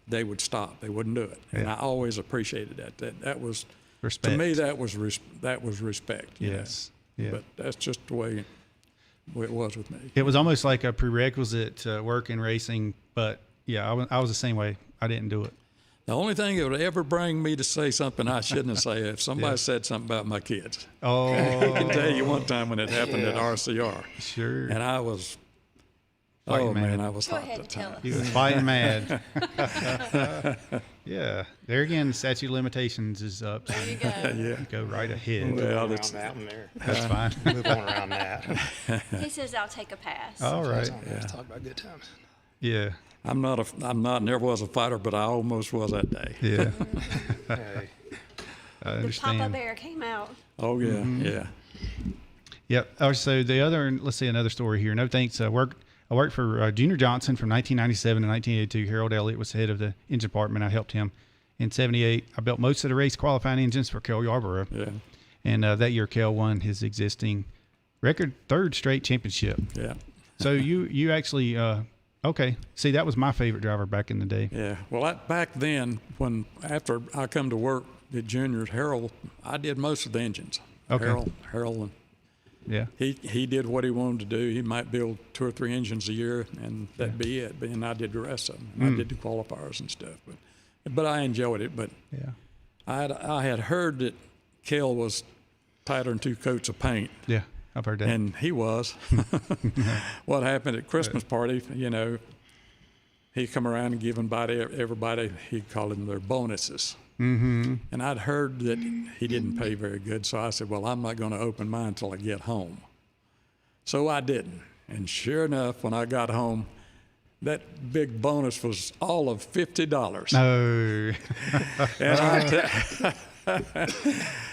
they would stop. They wouldn't do it. Yeah. And I always appreciated that. That was respect. To me. That was respect. Yes. You know? Yeah. But that's just the way it was with me. It was almost like a prerequisite to work in racing, but yeah, I was the same way. I didn't do it. The only thing that would ever bring me to say something I shouldn't have said if somebody said something about my kids. Oh, I can tell you one time when it happened at RCR. Sure. And I was, Fighting man, mad. I was hot at the time. You was fighting mad. Yeah. There again, statute of limitations is up. So There you go. Yeah. go right ahead. Well, Around that's, that one there. That's fine. Move on around that. He says, I'll take a pass. All right. Let's talk about good times. Yeah. I'm not, never was a fighter, but I almost was that day. Yeah. Hey, I The Papa understand. Bear came out. Oh, yeah, Mm-hmm. yeah. Yep. Oh, so the other, let's see another story here. No thanks. I worked for Junior Johnson from 1997 to 1982. Harold Elliott was head of the engine department. I helped him in 78. I built most of the race qualifying engines for Kel Yarborough. Yeah. And that year, Kel won his existing record third straight championship. Yeah. So you actually, okay. See, that was my favorite driver back in the day. Yeah. Well, back then, after I come to work at Juniors, Harold, I did most of the engines. Okay. Harold, Yeah. he did what he wanted to do. He might build 2 or 3 engines a year, and that'd be it. And I did the rest of them. I did the qualifiers and stuff. But I enjoyed it. But Yeah. I had heard that Kel was tighter than 2 coats of paint. Yeah. I've heard that. And he was. What happened at Christmas party, he come around and give everybody, he'd call them their bonuses. Mm-hmm. And I'd heard that he didn't pay very good, so I said, well, I'm not going to open mine until I get home. So I didn't. And sure enough, when I got home, that big bonus was all of $50. No.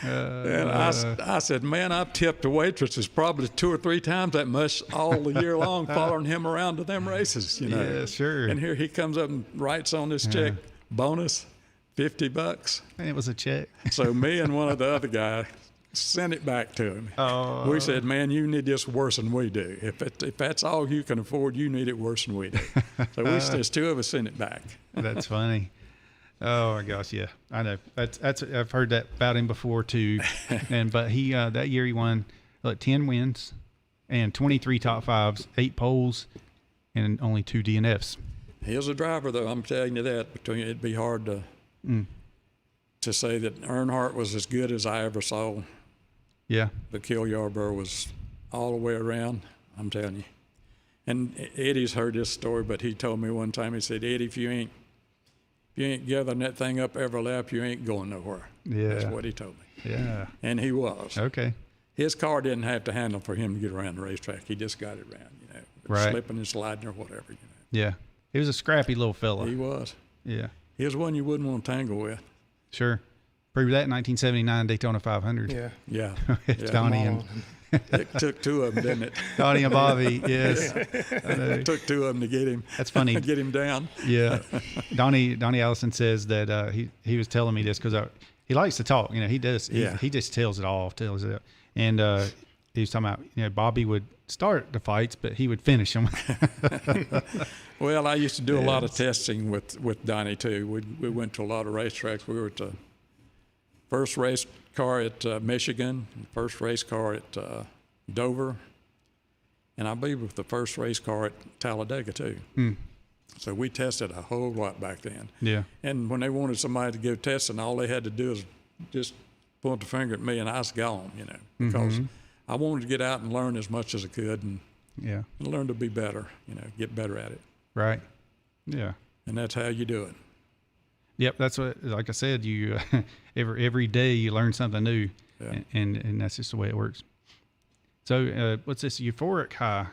And I said, man, I've tipped the waitresses probably 2 or 3 times that much all the year long, following him around to them races, Yeah, sure. And here he comes up and writes on this check, bonus, $50. It was a check. So me and one of the other guys sent it back to him. Oh. We said, man, you need this worse than we do. If that's all you can afford, you need it worse than we do. So there's 2 of us sent it back. That's funny. Oh my gosh, yeah, I know. That's I've heard that about him before too. But he that year he won 10 wins and 23 top 5s, 8 poles, and only 2 DNFs. He was a driver, though. I'm telling you that. It'd be hard to say that Earnhardt was as good as I ever saw. Yeah. But Kel Yarborough was all the way around. I'm telling you. And Eddie's heard this story, but he told me one time. He said, Eddie, if you ain't gathering that thing up every lap, you ain't going nowhere. Yeah. That's what he told me. Yeah. And he was. Okay. His car didn't have to handle for him to get around the racetrack. He just got it around, Right. slipping and sliding or whatever, Yeah. He was a scrappy little fella. He was. Yeah. He was one you wouldn't want to tangle with. Sure. Proved that in 1979 Daytona 500. yeah. Yeah. It's Donnie and It took 2 of them, didn't it? Donnie and Bobby. Yes. It took 2 of them to get him. That's funny. Get him down. Yeah. Donnie Allison says that he was telling me this because he likes to talk. He does. He just tells it all. And he was talking about Bobby would start the fights, but he would finish them. Well, I used to do a lot of testing with Donnie too. We went to a lot of racetracks. We were at the first race car at Michigan, first race car at Dover, and I believe with the first race car at Talladega too. So we tested a whole lot back then. Yeah. And when they wanted somebody to go testing, all they had to do is just point the finger at me and I was gone, because I wanted to get out and learn as much as I could and learn to be better, get better at it. Right. Yeah. And that's how you do it. Yep. That's what, like I said, you every day you learn something new, and that's just the way it works. So what's this? Euphoric High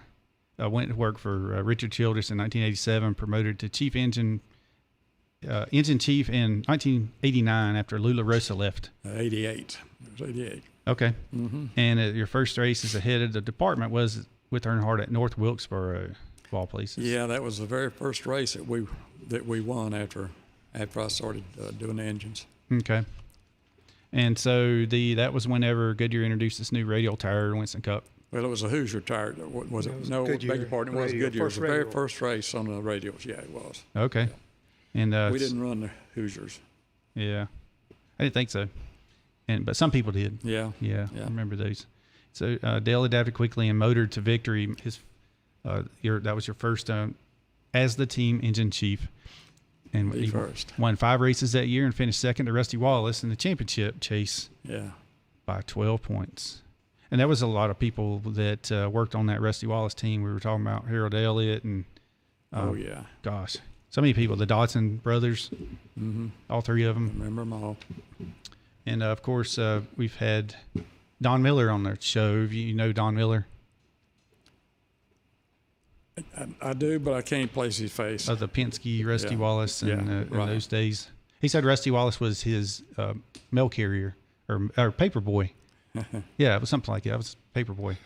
went to work for Richard Childress in 1987, promoted to chief engine chief in 1989 after Lula Rosa left. 88. It was 88. Okay. And your first race as the head of the department was with Earnhardt at North Wilkesboro. all places. Yeah, that was the very first race that we won after I started doing the engines. Okay. And so that was whenever Goodyear introduced this new radial tire, Winston Cup. Well, it was a Hoosier tire. Was it? No, beg your pardon. It was Goodyear. It was the very first race on the radials. Yeah, it was. Okay. Yeah. And we didn't run the Hoosiers. Yeah, I didn't think so. But some people did. Yeah. Yeah. I remember those. So Dale adapted quickly and motored to victory. That was your first as the team engine chief. And he won 5 races that year and finished second to Rusty Wallace in the championship chase. Yeah. By 12 points. And there was a lot of people that worked on that Rusty Wallace team. We were talking about Harold Elliott and gosh, so many people. The Dodson brothers, all 3 of them. Remember them all. And of course, we've had Don Miller on the show. You know Don Miller? I do, but I can't place his face. Of the Penske Rusty Wallace in those days. He said Rusty Wallace was his mail carrier or paper boy. Yeah, it was something like that. It was paper boy.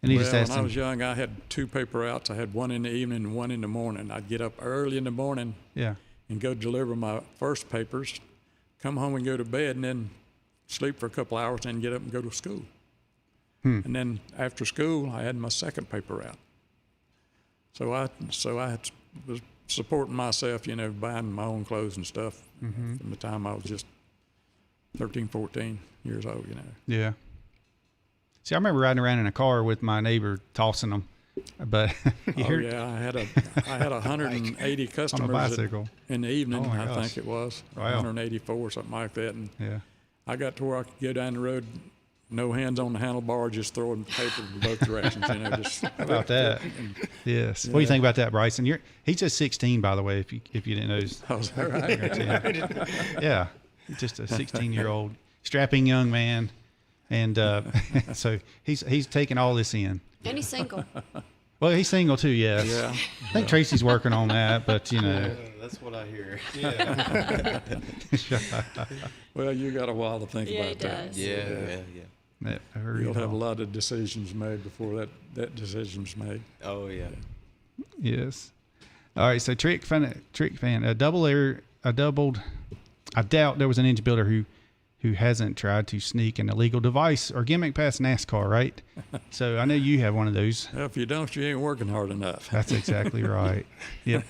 And he just asked when I was young, I had 2 paper routes. I had one in the evening and one in the morning. I'd get up early in the morning and go deliver my first papers, come home and go to bed, and then sleep for a couple hours, and then get up and go to school. And then after school, I had my second paper route. So I was supporting myself, buying my own clothes and stuff from the time I was just 13, 14 years old, Yeah. See, I remember riding around in a car with my neighbor tossing them, but I had 180 customers on a bicycle in the evening. Oh I think it was 184, something like that. And I got to where I could go down the road, no hands on the handlebar, just throwing paper in both directions. Just how about that? Yes. What do you think about that, Bryson? He's just 16, by the way. If you didn't know. Oh, is that right? Yeah, he's just a 16-year-old strapping young man. And so he's taking all this in. And he's single. Well, he's single too, yes. Yeah. I think Tracy's working on that, but that's what I hear. Yeah. Well, you got a while to think about that. Does. Yeah. You'll have a lot of decisions made before that decision's made. Oh yeah. Yes. All right. So trick fan, I doubt there was an engine builder who hasn't tried to sneak an illegal device or gimmick past NASCAR, right? So I know you have one of those. Well, if you don't, you ain't working hard enough. That's exactly right. Yep.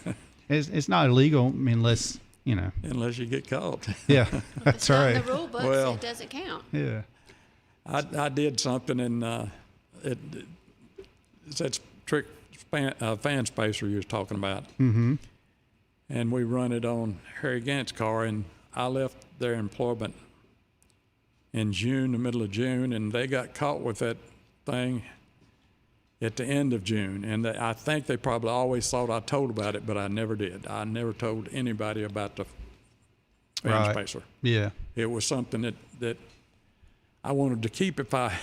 It's not illegal unless, Unless you get caught. Yeah, that's right. In the rule books, it doesn't count. Yeah. I did something, and it's that trick fan spacer you was talking about. Mm-hmm. And we run it on Harry Gant's car, and I left their employment in June, the middle of June, and they got caught with that thing at the end of June. And I think they probably always thought I told about it, but I never did. I never told anybody about the fan spacer. Yeah. It was something that I wanted to keep. If I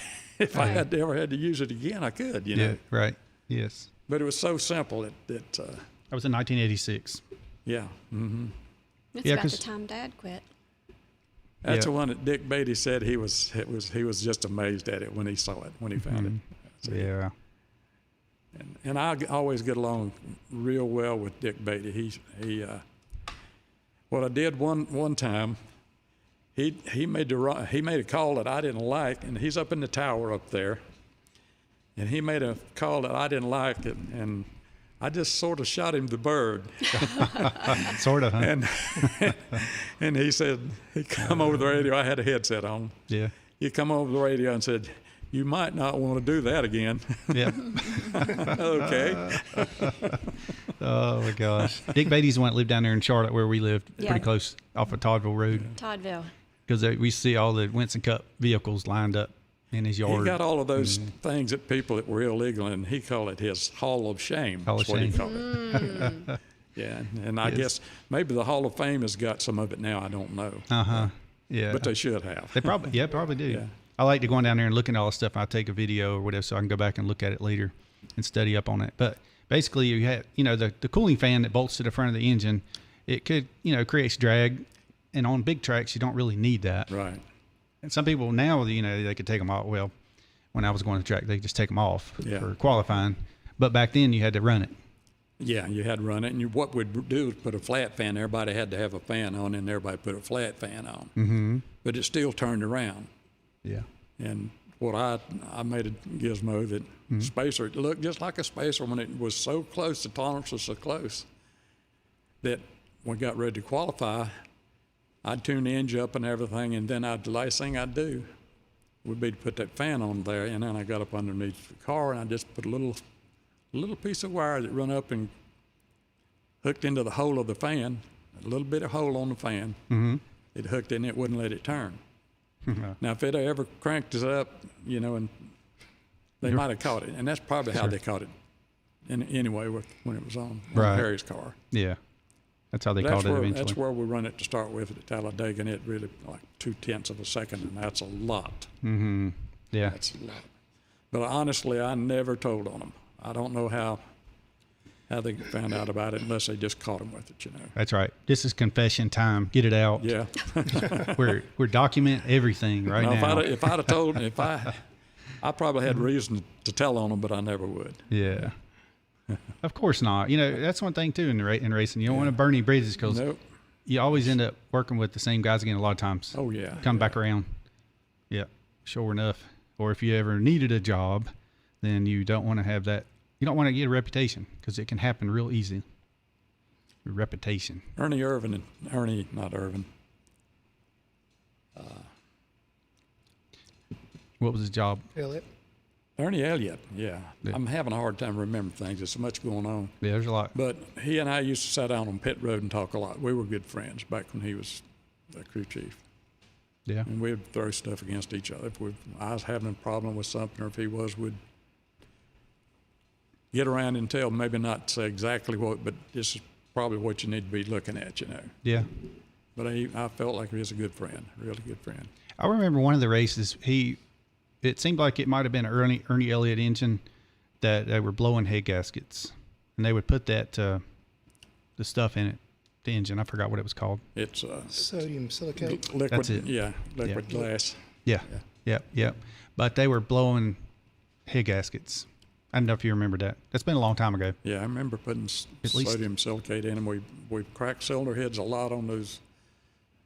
ever had to use it again, I could, Yeah, right. Yes. But it was so simple that that was in 1986. Yeah. Mm-hmm. That's about the time Dad quit. That's the one that Dick Beatty said he was just amazed at it when he saw it, when he found it. So, yeah. And I always get along real well with Dick Beatty. What I did one time, he made a call that I didn't like, and he's up in the tower up there, and he made a call that I didn't like, and I just sort of shot him the bird. Sort of, huh? And he said, he come over the radio. I had a headset on. Yeah. He come over the radio and said, "You might not want to do that again." Yeah. Okay. Oh my gosh. Dick Beatty's the one that lived down there in Charlotte where we lived, pretty close off of Toddville Road. Toddville. Because we see all the Winston Cup vehicles lined up in his yard. He got all of those things that people that were illegal, and he called it his Hall of Shame. Hall of That's what Shame. he called it. Yeah, and I guess maybe the Hall of Fame has got some of it now. I don't know. Yeah. But they should have. They probably do. Yeah. I like to go down there and look at all the stuff. I take a video or whatever so I can go back and look at it later and study up on it. But basically, you had the cooling fan that bolts to the front of the engine. It could creates drag, and on big tracks you don't really need that. Right. And some people now, they could take them off. Well, when I was going to the track, they just take them off for qualifying. But back then, you had to run it. Yeah, you had to run it. And what we'd do is put a flat fan. Everybody had to have a fan on, and everybody put a flat fan on. Mm-hmm. But it still turned around. Yeah. And what I made a gizmo that spacer, it looked just like a spacer when it was so close, the tolerance was so close, that when we got ready to qualify, I'd tune the engine up and everything, and then the last thing I'd do would be to put that fan on there, and then I got up underneath the car, and I just put a little piece of wire that run up and hooked into the hole of the fan, a little bit of hole on the fan. Mm-hmm. It hooked in, it wouldn't let it turn. Now, if it ever cranked us up, and they might have caught it, and that's probably how they caught it. Anyway, when it was on Harry's car. Yeah, that's how they caught it eventually. That's where we run it to start with at Talladega, and it really like 0.2 of a second, and that's a lot. Mm-hmm. Yeah, that's a lot. But honestly, I never told on them. I don't know how they found out about it unless they just caught them with it, That's right. This is confession time. Get it out. Yeah. we're document everything right now. If I'd have told, I probably had reason to tell on them, but I never would. Yeah. Of course not. That's one thing too in racing. You don't want to burn any bridges because you always end up working with the same guys again a lot of times. Oh yeah. Come back around. Yeah. Sure enough. Or if you ever needed a job, then you don't want to have that. You don't want to get a reputation because it can happen real easy. Your reputation. Not Irvin. What was his job? Elliott. Ernie Elliott, yeah. I'm having a hard time remembering things. There's so much going on. Yeah, there's a lot. But he and I used to sit down on pit road and talk a lot. We were good friends back when he was the crew chief. Yeah. And we'd throw stuff against each other. If I was having a problem with something, or if he was, we'd get around and tell, maybe not say exactly what, but this is probably what you need to be looking at, Yeah. But I felt like he was a good friend, a really good friend. I remember one of the races, it seemed like it might have been an Ernie Elliott engine that they were blowing head gaskets. And they would put that, the stuff in it, the engine. I forgot what it was called. It's sodium silicate. Liquid, that's it. Yeah, liquid glass. Yeah. But they were blowing head gaskets. I don't know if you remember that. That's been a long time ago. Yeah, I remember putting sodium silicate in them. We cracked cylinder heads a lot on those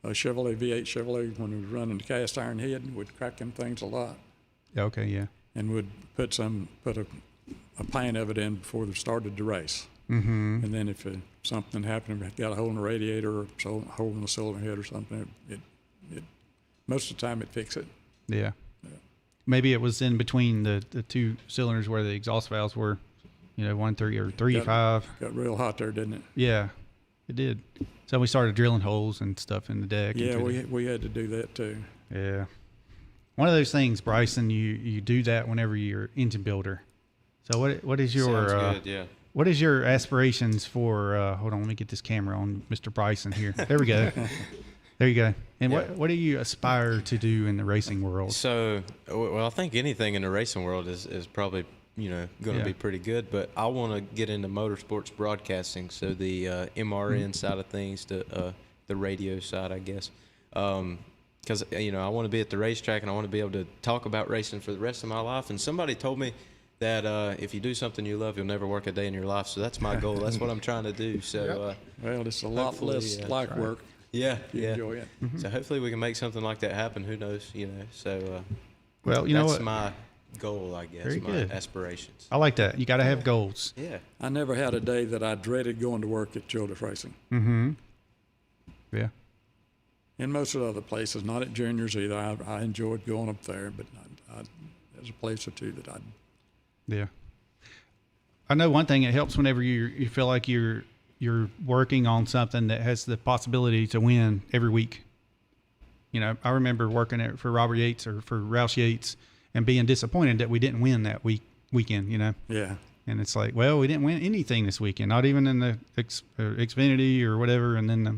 V8 Chevrolet when we were running the cast iron head. We'd crack them things a lot. Okay, yeah. And would put a pint of it in before they started the race. Mm-hmm. And then if something happened, if it got a hole in the radiator or a hole in the cylinder head or something, it most of the time it fixed it. Yeah. Maybe it was in between the two cylinders where the exhaust valves were, 1.3 or 3.5. Got real hot there, didn't it? Yeah, it did. So we started drilling holes and stuff in the deck. Yeah, we had to do that too. Yeah. One of those things, Bryson, you do that whenever you're engine builder. So what is your Sounds good, yeah. What is your aspirations for hold on, let me get this camera on Mr. Bryson here. There we go. There you go. And what do you aspire to do in the racing world? So, well, I think anything in the racing world is probably, going to be pretty good, but I want to get into motorsports broadcasting, so the MRN side of things, the radio side, I guess. Because, I want to be at the racetrack and I want to be able to talk about racing for the rest of my life. And somebody told me that if you do something you love, you'll never work a day in your life. So that's my goal. That's what I'm trying to do. So, well, it's a lot less like work. Yeah, Enjoy it. Mm-hmm. So hopefully we can make something like that happen. Who knows, So, well, that's my goal, I guess. Very my good. aspirations. I like that. You got to have goals. Yeah. I never had a day that I dreaded going to work at Childress Racing. Mm-hmm. Yeah. And most of the other places, not at Juniors either. I enjoyed going up there, but there's a place or two that I. Yeah. I know one thing. It helps whenever you feel like you're working on something that has the possibility to win every week. I remember working for Robert Yates or for Roush Yates and being disappointed that we didn't win that weekend. Yeah. And it's like, well, we didn't win anything this weekend, not even in the Xfinity or whatever, and then the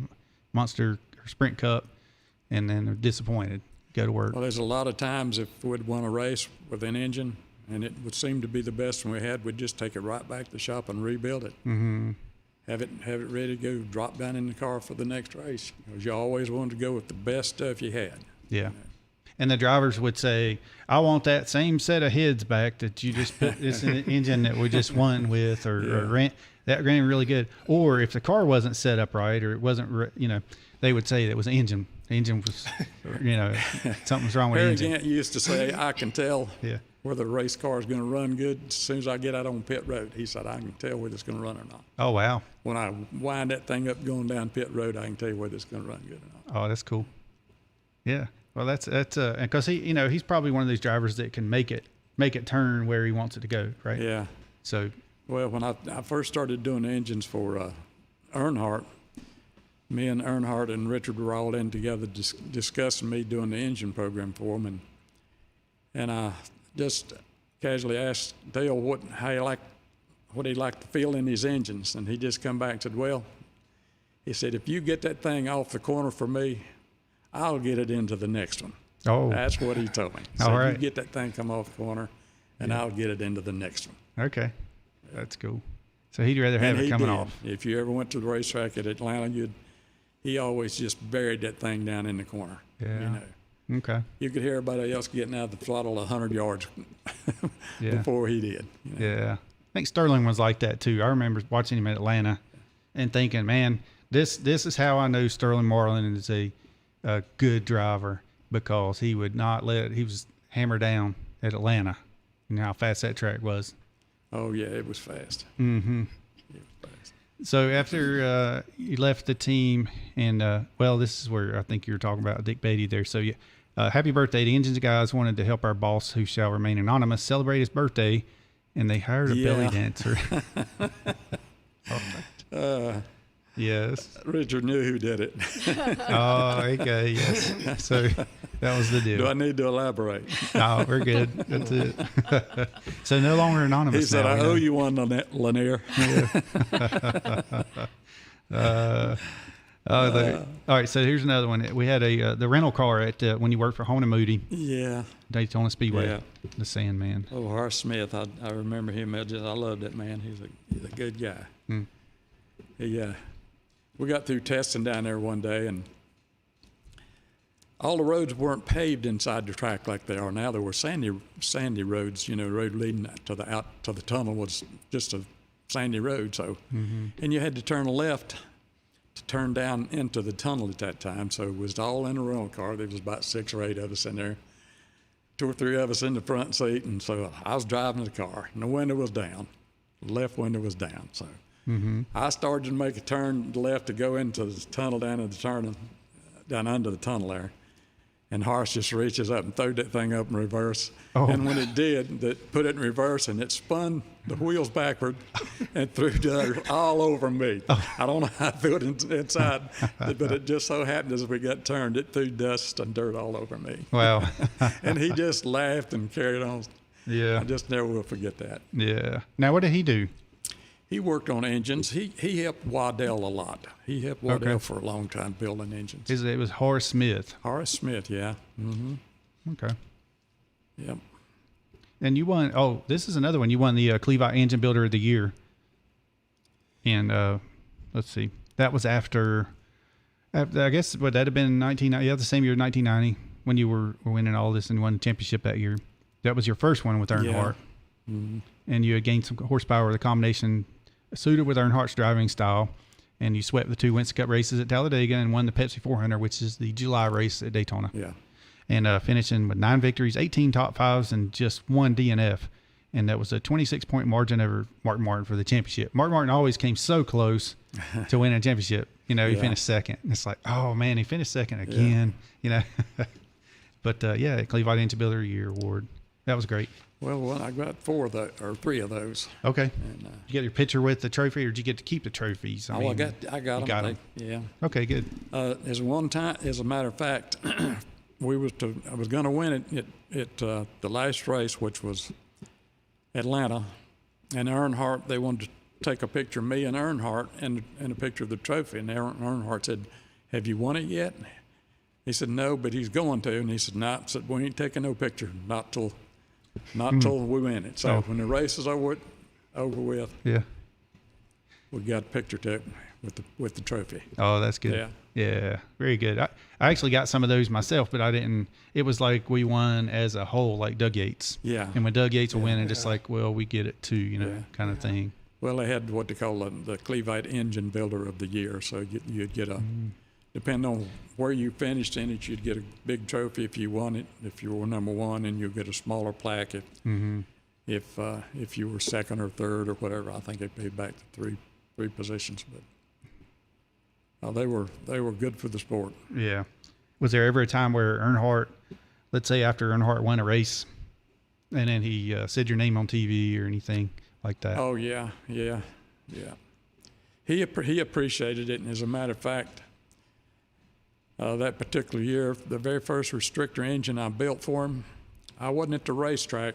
Monster or Sprint Cup, and then they're disappointed. Go to work. Well, there's a lot of times if we'd won a race with an engine and it would seem to be the best one we had, we'd just take it right back to the shop and rebuild it. Mm-hmm. Have it ready to go, drop down in the car for the next race. Because you always wanted to go with the best stuff you had. Yeah. And the drivers would say, I want that same set of heads back that you just put this in the engine that we just won with, or ran. That ran really good. Or if the car wasn't set up right, or it wasn't, they would say that was the engine. The engine was, something's wrong with the engine. Harry Gant used to say, I can tell Yeah. whether a race car is going to run good as soon as I get out on pit road. He said, I can tell whether it's going to run or not. Oh, wow. When I wind that thing up going down pit road, I can tell you whether it's going to run good or not. Oh, that's cool. Yeah. Well, that's because he's probably one of these drivers that can make it turn where he wants it to go, right? Yeah. So. Well, when I first started doing the engines for Earnhardt, me and Earnhardt and Richard were all in together discussing me doing the engine program for him, and I just casually asked Dale what he liked to feel in his engines, and he just come back and said, well, he said, if you get that thing off the corner for me, I'll get it into the next one. Oh. That's what he told me. He All said, right. you get that thing come off the corner, and I'll get it into the next one. Okay. That's cool. So he'd rather have it coming off. If you ever went to the racetrack at Atlanta, he always just buried that thing down in the corner. Yeah. Okay. You could hear everybody else getting out of the throttle 100 yards before he did. Yeah. I think Sterling was like that too. I remember watching him at Atlanta and thinking, man, this is how I know Sterling Marlin is a good driver, because he would not he was hammered down at Atlanta. You know how fast that track was. Oh, yeah, it was fast. Mm-hmm. It was fast. So after you left the team, and this is where I think you were talking about Dick Beatty there. So happy birthday. The Engines guys wanted to help our boss, who shall remain anonymous, celebrate his birthday, and they hired a belly dancer. Yes. Richard knew who did it. Oh, okay, yes. So that was the deal. Do I need to elaborate? No, we're good. That's it. So no longer anonymous. He said, now, I owe you one, Lanier. All right, so here's another one. We had the rental car at when you worked for Hona Moody. Yeah. Daytona Speedway. Yeah. The Sandman. Oh, Horace Smith. I remember him. I love that man. He's a good guy. Hmm. We got through testing down there one day, and all the roads weren't paved inside the track like they are now. There were sandy roads. Road leading to the tunnel was just a sandy road. So, and you had to turn left to turn down into the tunnel at that time. So it was all in a rental car. There was about 6 or 8 of us in there, 2 or 3 of us in the front seat, and so I was driving the car, and the window was down, the left window was down. So. I started to make a turn left to go into the tunnel down under the tunnel there. And Horace just reaches up and threw that thing up in reverse. Oh. And when it did, that put it in reverse, and it spun the wheels backward and threw dirt all over me. Oh. I don't know how I threw it inside, but it just so happened as we got turned, it threw dust and dirt all over me. Wow. And he just laughed and carried on. Yeah. I just never will forget that. Yeah. Now, what did he do? He worked on engines. He helped Waddell a lot. He helped Waddell for a long time building engines. It was Horace Smith. Horace Smith, yeah. Mm-hmm. Okay. Yep. And you won. Oh, this is another one. You won the Clevite Engine Builder of the Year. And let's see. That was after I guess, would that have been the same year, 1990, when you were winning all this and won the championship that year. That was your first one with Earnhardt. Yeah. Mm-hmm. And you had gained some horsepower, the combination suited with Earnhardt's driving style, and you swept the 2 Winston Cup races at Talladega and won the Pepsi 400, which is the July race at Daytona. Yeah. And finishing with 9 victories, 18 top fives, and just 1 DNF. And that was a 26-point margin over Mark Martin for the championship. Mark Martin always came so close to winning a championship. He finished second. And it's like, oh, man, he finished second again. But, Clevite Engine Builder of the Year award. That was great. Well, I got 3 of those. Okay. And, you got your picture with the trophy, or did you get to keep the trophies? I got them. Got them. Yeah. Okay, good. As a matter of fact, I was going to win it at the last race, which was Atlanta, and Earnhardt. They wanted to take a picture of me and Earnhardt and a picture of the trophy. And Earnhardt said, "Have you won it yet?" He said, "No, but he's going to." And he said, "No." I said, "We ain't taking no picture, not till we win it." So when the race is over with, yeah, we got a picture tape with the trophy. Oh, that's good. Yeah, very good. I actually got some of those myself, but I didn't. It was like we won as a whole, like Doug Yates. Yeah. And when Doug Yates will win, and just like, well, we get it too, kind of thing. Well, they had what they call the Clevite Engine Builder of the Year. So you'd get a, depending on where you finished in it, you'd get a big trophy if you won it, if you were number one, and you'd get a smaller plaque if you were second or third or whatever. I think it paid back to three positions, but they were good for the sport. Yeah. Was there ever a time where Earnhardt, let's say after Earnhardt won a race, and then he said your name on TV or anything like that? Oh yeah. He appreciated it, and as a matter of fact, that particular year, the very first restrictor engine I built for him, I wasn't at the racetrack.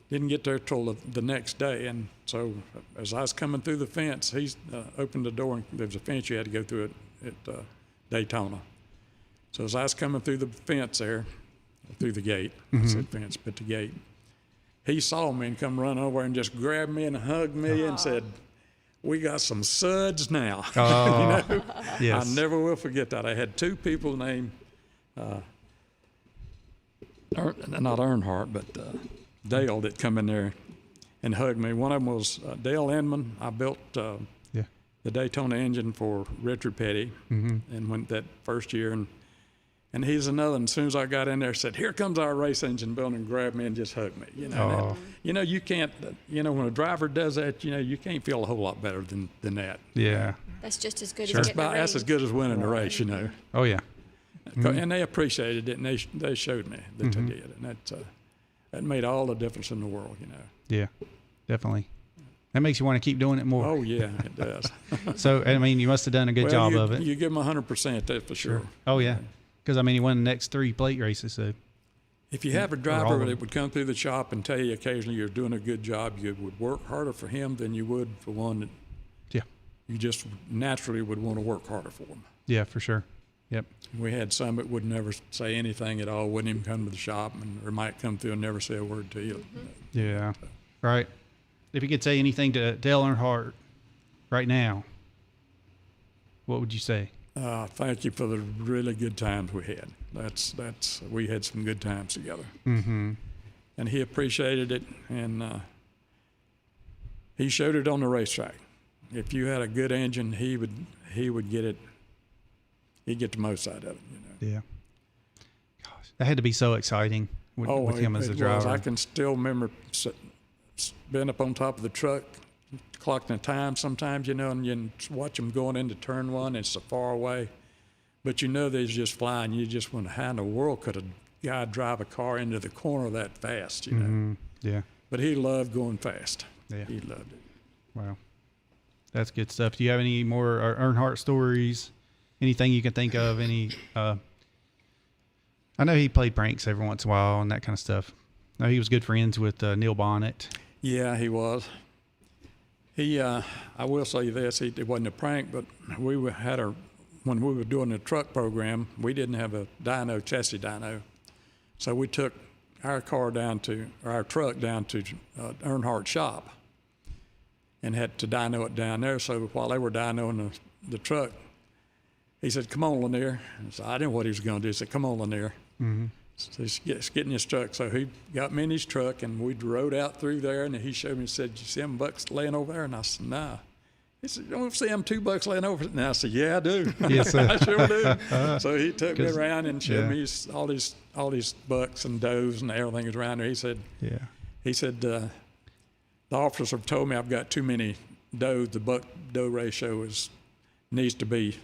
Didn't get there till the next day, and so as I was coming through the fence, he opened the door, and there was a fence you had to go through at Daytona. So as I was coming through the fence there, through the gate, I said fence, but the gate, he saw me and come run over and just grabbed me and hugged me and said, "We got some suds now." Yes. I never will forget that. I had two people named, not Earnhardt, but Dale that come in there and hugged me. One of them was Dale Inman. I built the Daytona engine for Richard Petty, and went that first year, and he's another. And as soon as I got in there, said, "Here comes our race engine builder," and grabbed me and just hugged me. You can't. When a driver does that, you can't feel a whole lot better than that. Yeah. That's just as good Sure. as getting a ring. That's as good as winning the race. Oh yeah. And they appreciated it, and they showed me that they did, and that made all the difference in the world. Yeah, definitely. That makes you want to keep doing it more. Oh yeah, it does. So I mean, you must have done a good job of it. You give them 100%, that's for sure. Oh yeah, because I mean, he won the next 3 plate races. So if you have a driver that would come through the shop and tell you occasionally you're doing a good job, you would work harder for him than you would for one that you just naturally would want to work harder for him. Yeah, for sure. Yep. We had some that would never say anything at all, wouldn't even come to the shop, or might come through and never say a word to you. Yeah, right. If you could say anything to Dale Earnhardt right now, what would you say? Thank you for the really good times we had. We had some good times together. And he appreciated it, and he showed it on the racetrack. If you had a good engine, he would get it. He'd get the most out of it. Yeah. Gosh, that had to be so exciting with him as a driver. I can still remember being up on top of the truck, clocking the time sometimes, and you watch them going into turn one. It's so far away, but they're just flying. You just wonder how in the world could a guy drive a car into the corner that fast, Yeah. But he loved going fast. Yeah. He loved it. Wow. That's good stuff. Do you have any more Earnhardt stories? Anything you can think of? I know he played pranks every once in a while and that kind of stuff. I know he was good friends with Neil Bonnet. Yeah, he was. I will say this, it wasn't a prank, but when we were doing the truck program, we didn't have a chassis dyno. So we took our truck down to Earnhardt's shop and had to dyno it down there. So while they were dynoing the truck, he said, "Come on, Lanier." So I didn't know what he was going to do. He said, "Come on, Lanier." So he's getting his truck. So he got me in his truck, and we rode out through there, and he showed me and said, "You see them bucks laying over there?" And I said, "Nah." He said, "You don't see them $2 laying over?" And I said, "Yeah, I do." Yes, sir. I sure do. So he took me around and showed me all these bucks and does and everything was around there. He said, the officer told me I've got too many does. The buck-doe ratio needs to be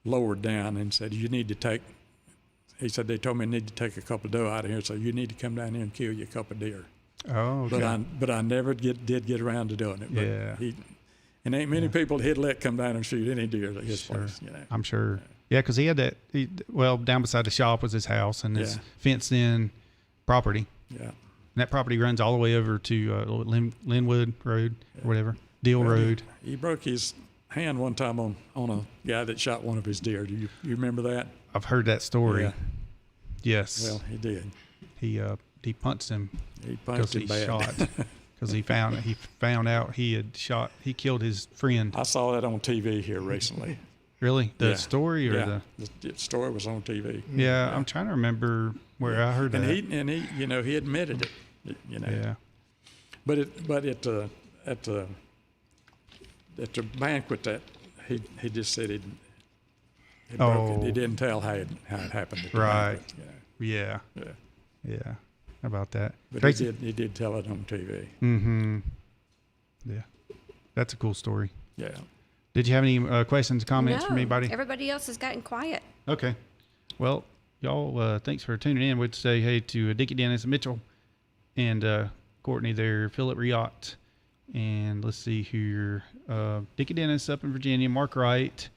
lowered down, and said he said they told me I need to take a couple of doe out of here, so you need to come down here and kill you a couple of deer. Oh, okay. But I never did get around to doing it. But and ain't many people he'd let come down and shoot any deer at his place. I'm sure. Yeah, because he had that. Down beside the shop was his house and his fenced-in property. Yeah. And that property runs all the way over to Linwood Road or whatever, Deal Road. He broke his hand one time on a guy that shot one of his deer. Do you remember that? I've heard that story. Yeah. Yes. Well, he did. He punched him. He punched him bad. Shot because he found out he killed his friend. I saw that on TV here recently. Really? The story or the story was on TV. Yeah, I'm trying to remember where I heard that. And he he admitted it. Yeah. But at the banquet that he just said he broke it. He didn't tell how it happened. At the Right. banquet. Yeah. How about that? But Tracy? he did tell it on TV. Mm-hmm. Yeah. That's a cool story. Yeah. Did you have any questions, comments No, from anybody? Everybody else has gotten quiet. Okay. Well, y'all, thanks for tuning in. We'd say hey to Dickie Dennis, Mitchell, and Courtney there, Philip Riot, and let's see here, Dickie Dennis up in Virginia, Mark Wright,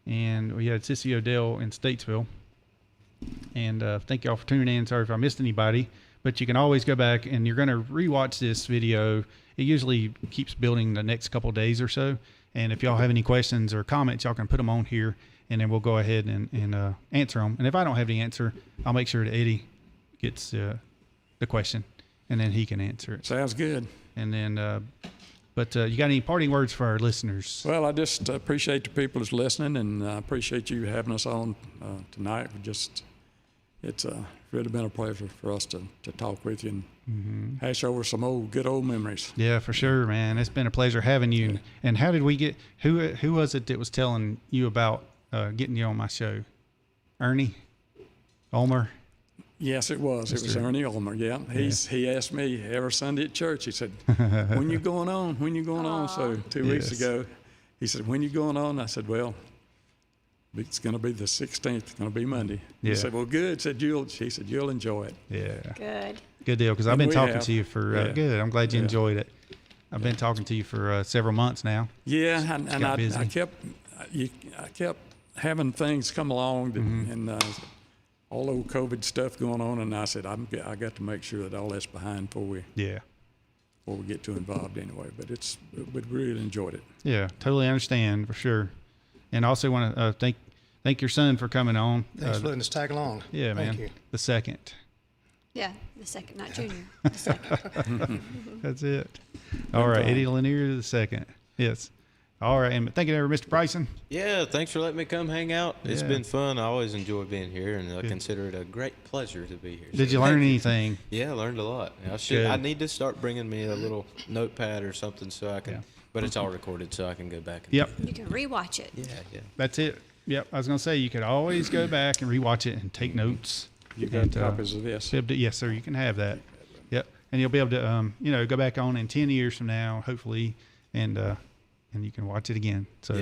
and we had Sissy Odell in Statesville. And thank y'all for tuning in. Sorry if I missed anybody, but you can always go back and you're going to rewatch this video. It usually keeps building the next couple days or so. And if y'all have any questions or comments, y'all can put them on here, and then we'll go ahead and answer them. And if I don't have the answer, I'll make sure that Eddie gets the question, and then he can answer it. Sounds good. And then, but you got any parting words for our listeners? Well, I just appreciate the people that's listening, and I appreciate you having us on tonight. It's really been a pleasure for us to talk with you and hash over some good old memories. Yeah, for sure, man. It's been a pleasure having you. Yeah. And how did we get? Who was it that was telling you about getting you on my show? Ernie Ulmer. Yes, it was. It was Ernie Ulmer. Yeah, he asked me every Sunday at church. He said, "When you going on? When you going on?" So 2 weeks ago, he said, "When you going on?" I said, "Well, it's going to be the 16th. It's going to be Monday." Yeah. He said, "Well, good." She said, "You'll enjoy it." Yeah. Good. Good deal. Because I've been we talking have. to you for good. I'm glad you enjoyed it. I've been talking to you for several months now. Yeah, and busy. I kept having things come along and all the COVID stuff going on, and I said I got to make sure that all that's behind before we get too involved anyway. But we really enjoyed it. Yeah, totally understand for sure. And I also want to thank your son for coming on. Thanks for letting us tag along. Yeah, Thank man. you. The second. Yeah, the second, not junior. The second. That's it. All right, Eddie Lanier the second. Yes. All right, and thank you, Mr. Bryson. Yeah, thanks for letting me come hang out. It's Yeah. been fun. I always enjoy being here, and I consider it a great pleasure to be here. Did you learn anything? Yeah, I learned a lot. Good. I need to start bringing me a little notepad or something so I can. But it's all recorded, so I can go back. And Yep. You can rewatch it. Yeah. That's it. Yep. I was going to say you could always go back and rewatch it and take notes. You got copies of this? Yes, sir. You can have that. Yep. And you'll be able to, go back on in 10 years from now, hopefully, and you can watch it again. So,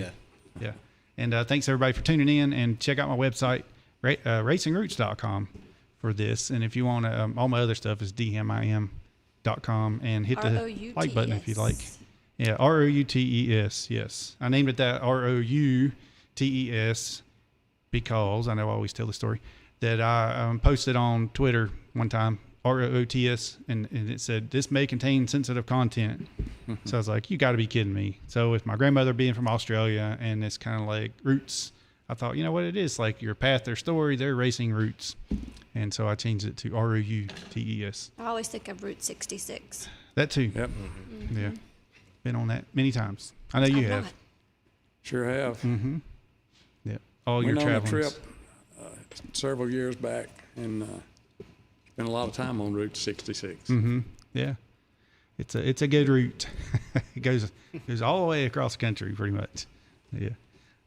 yeah. And thanks, everybody, for tuning in. And check out my website, racingroots.com, for this. And if you want to, all my other stuff is DHammiam.com. And hit the like button if you like. Yeah, ROUTES, yes. I named it that, ROUTES, because I know I always tell the story, that I posted on Twitter one time, ROOTS, and it said, "This may contain sensitive content." So I was like, you got to be kidding me. So with my grandmother being from Australia, and it's kind of like roots, I thought, you know what it is? Like your path, their story, their racing roots. And so I changed it to ROUTES. I always think of Route 66. That too. Yep. Yeah. Been on that many times. I know you have. Not. Sure have. Mm-hmm. Yep. All your Went on a travels. trip several years back and spent a lot of time on Route 66. Mm-hmm. Yeah. It's a good route. It goes all the way across the country pretty much. Yeah.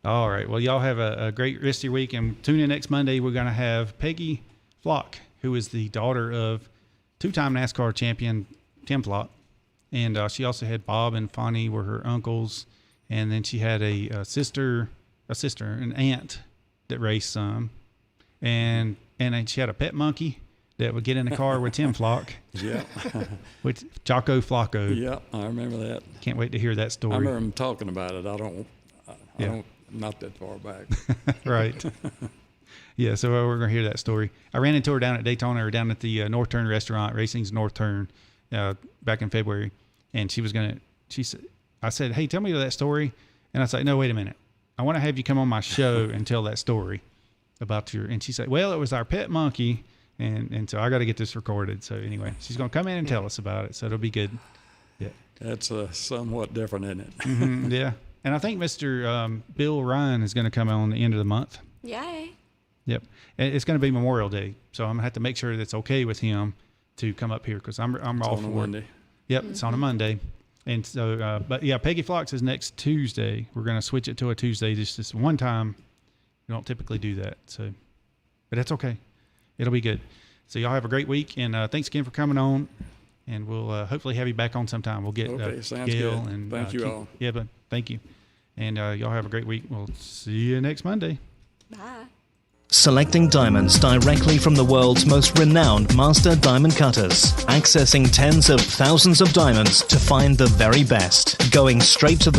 All right. Well, y'all have a great rest of your week, and tune in next Monday. We're going to have Peggy Flock, who is the daughter of two-time NASCAR champion Tim Flock. And she also had Bob and Fonnie were her uncles. And then she had an aunt that raced some. And then she had a pet monkey that would get in the car with Tim Flock. Yeah. With Jocko Flocko. Yeah, I remember that. Can't wait to hear that story. I remember him talking about it. I don't, not that far back. Right. Yeah, so we're going to hear that story. I ran into her down at Daytona, or down at the North Turn restaurant, Racing's North Turn, back in February. And I said, "Hey, tell me that story." And I was like, "No, wait a minute. I want to have you come on my show and tell that story about and she said, "Well, it was our pet monkey." And so I got to get this recorded. So anyway, she's going to come in and tell us about it. So it'll be good. Yeah. That's somewhat different, isn't it? Mm-hmm, yeah. And I think Mr. Bill Ryan is going to come on the end of the month. Yay. Yep. And it's going to be Memorial Day. So I'm going to have to make sure that's okay with him to come up here, because I'm all on for a Monday. Yep. It's on a Monday. And so, but yeah, Peggy Flocks is next Tuesday. We're going to switch it to a Tuesday. This one time. We don't typically do that. So, but that's okay. It'll be good. So y'all have a great week. And thanks again for coming on. And we'll hopefully have you back on sometime. We'll get sounds Gail good. and Thank you all. Yeah, but thank you. And y'all have a great week. We'll see you next Monday. Bye. Selecting diamonds directly from the world's most renowned master diamond cutters. Accessing tens of thousands of diamonds to find the very best. Going straight to the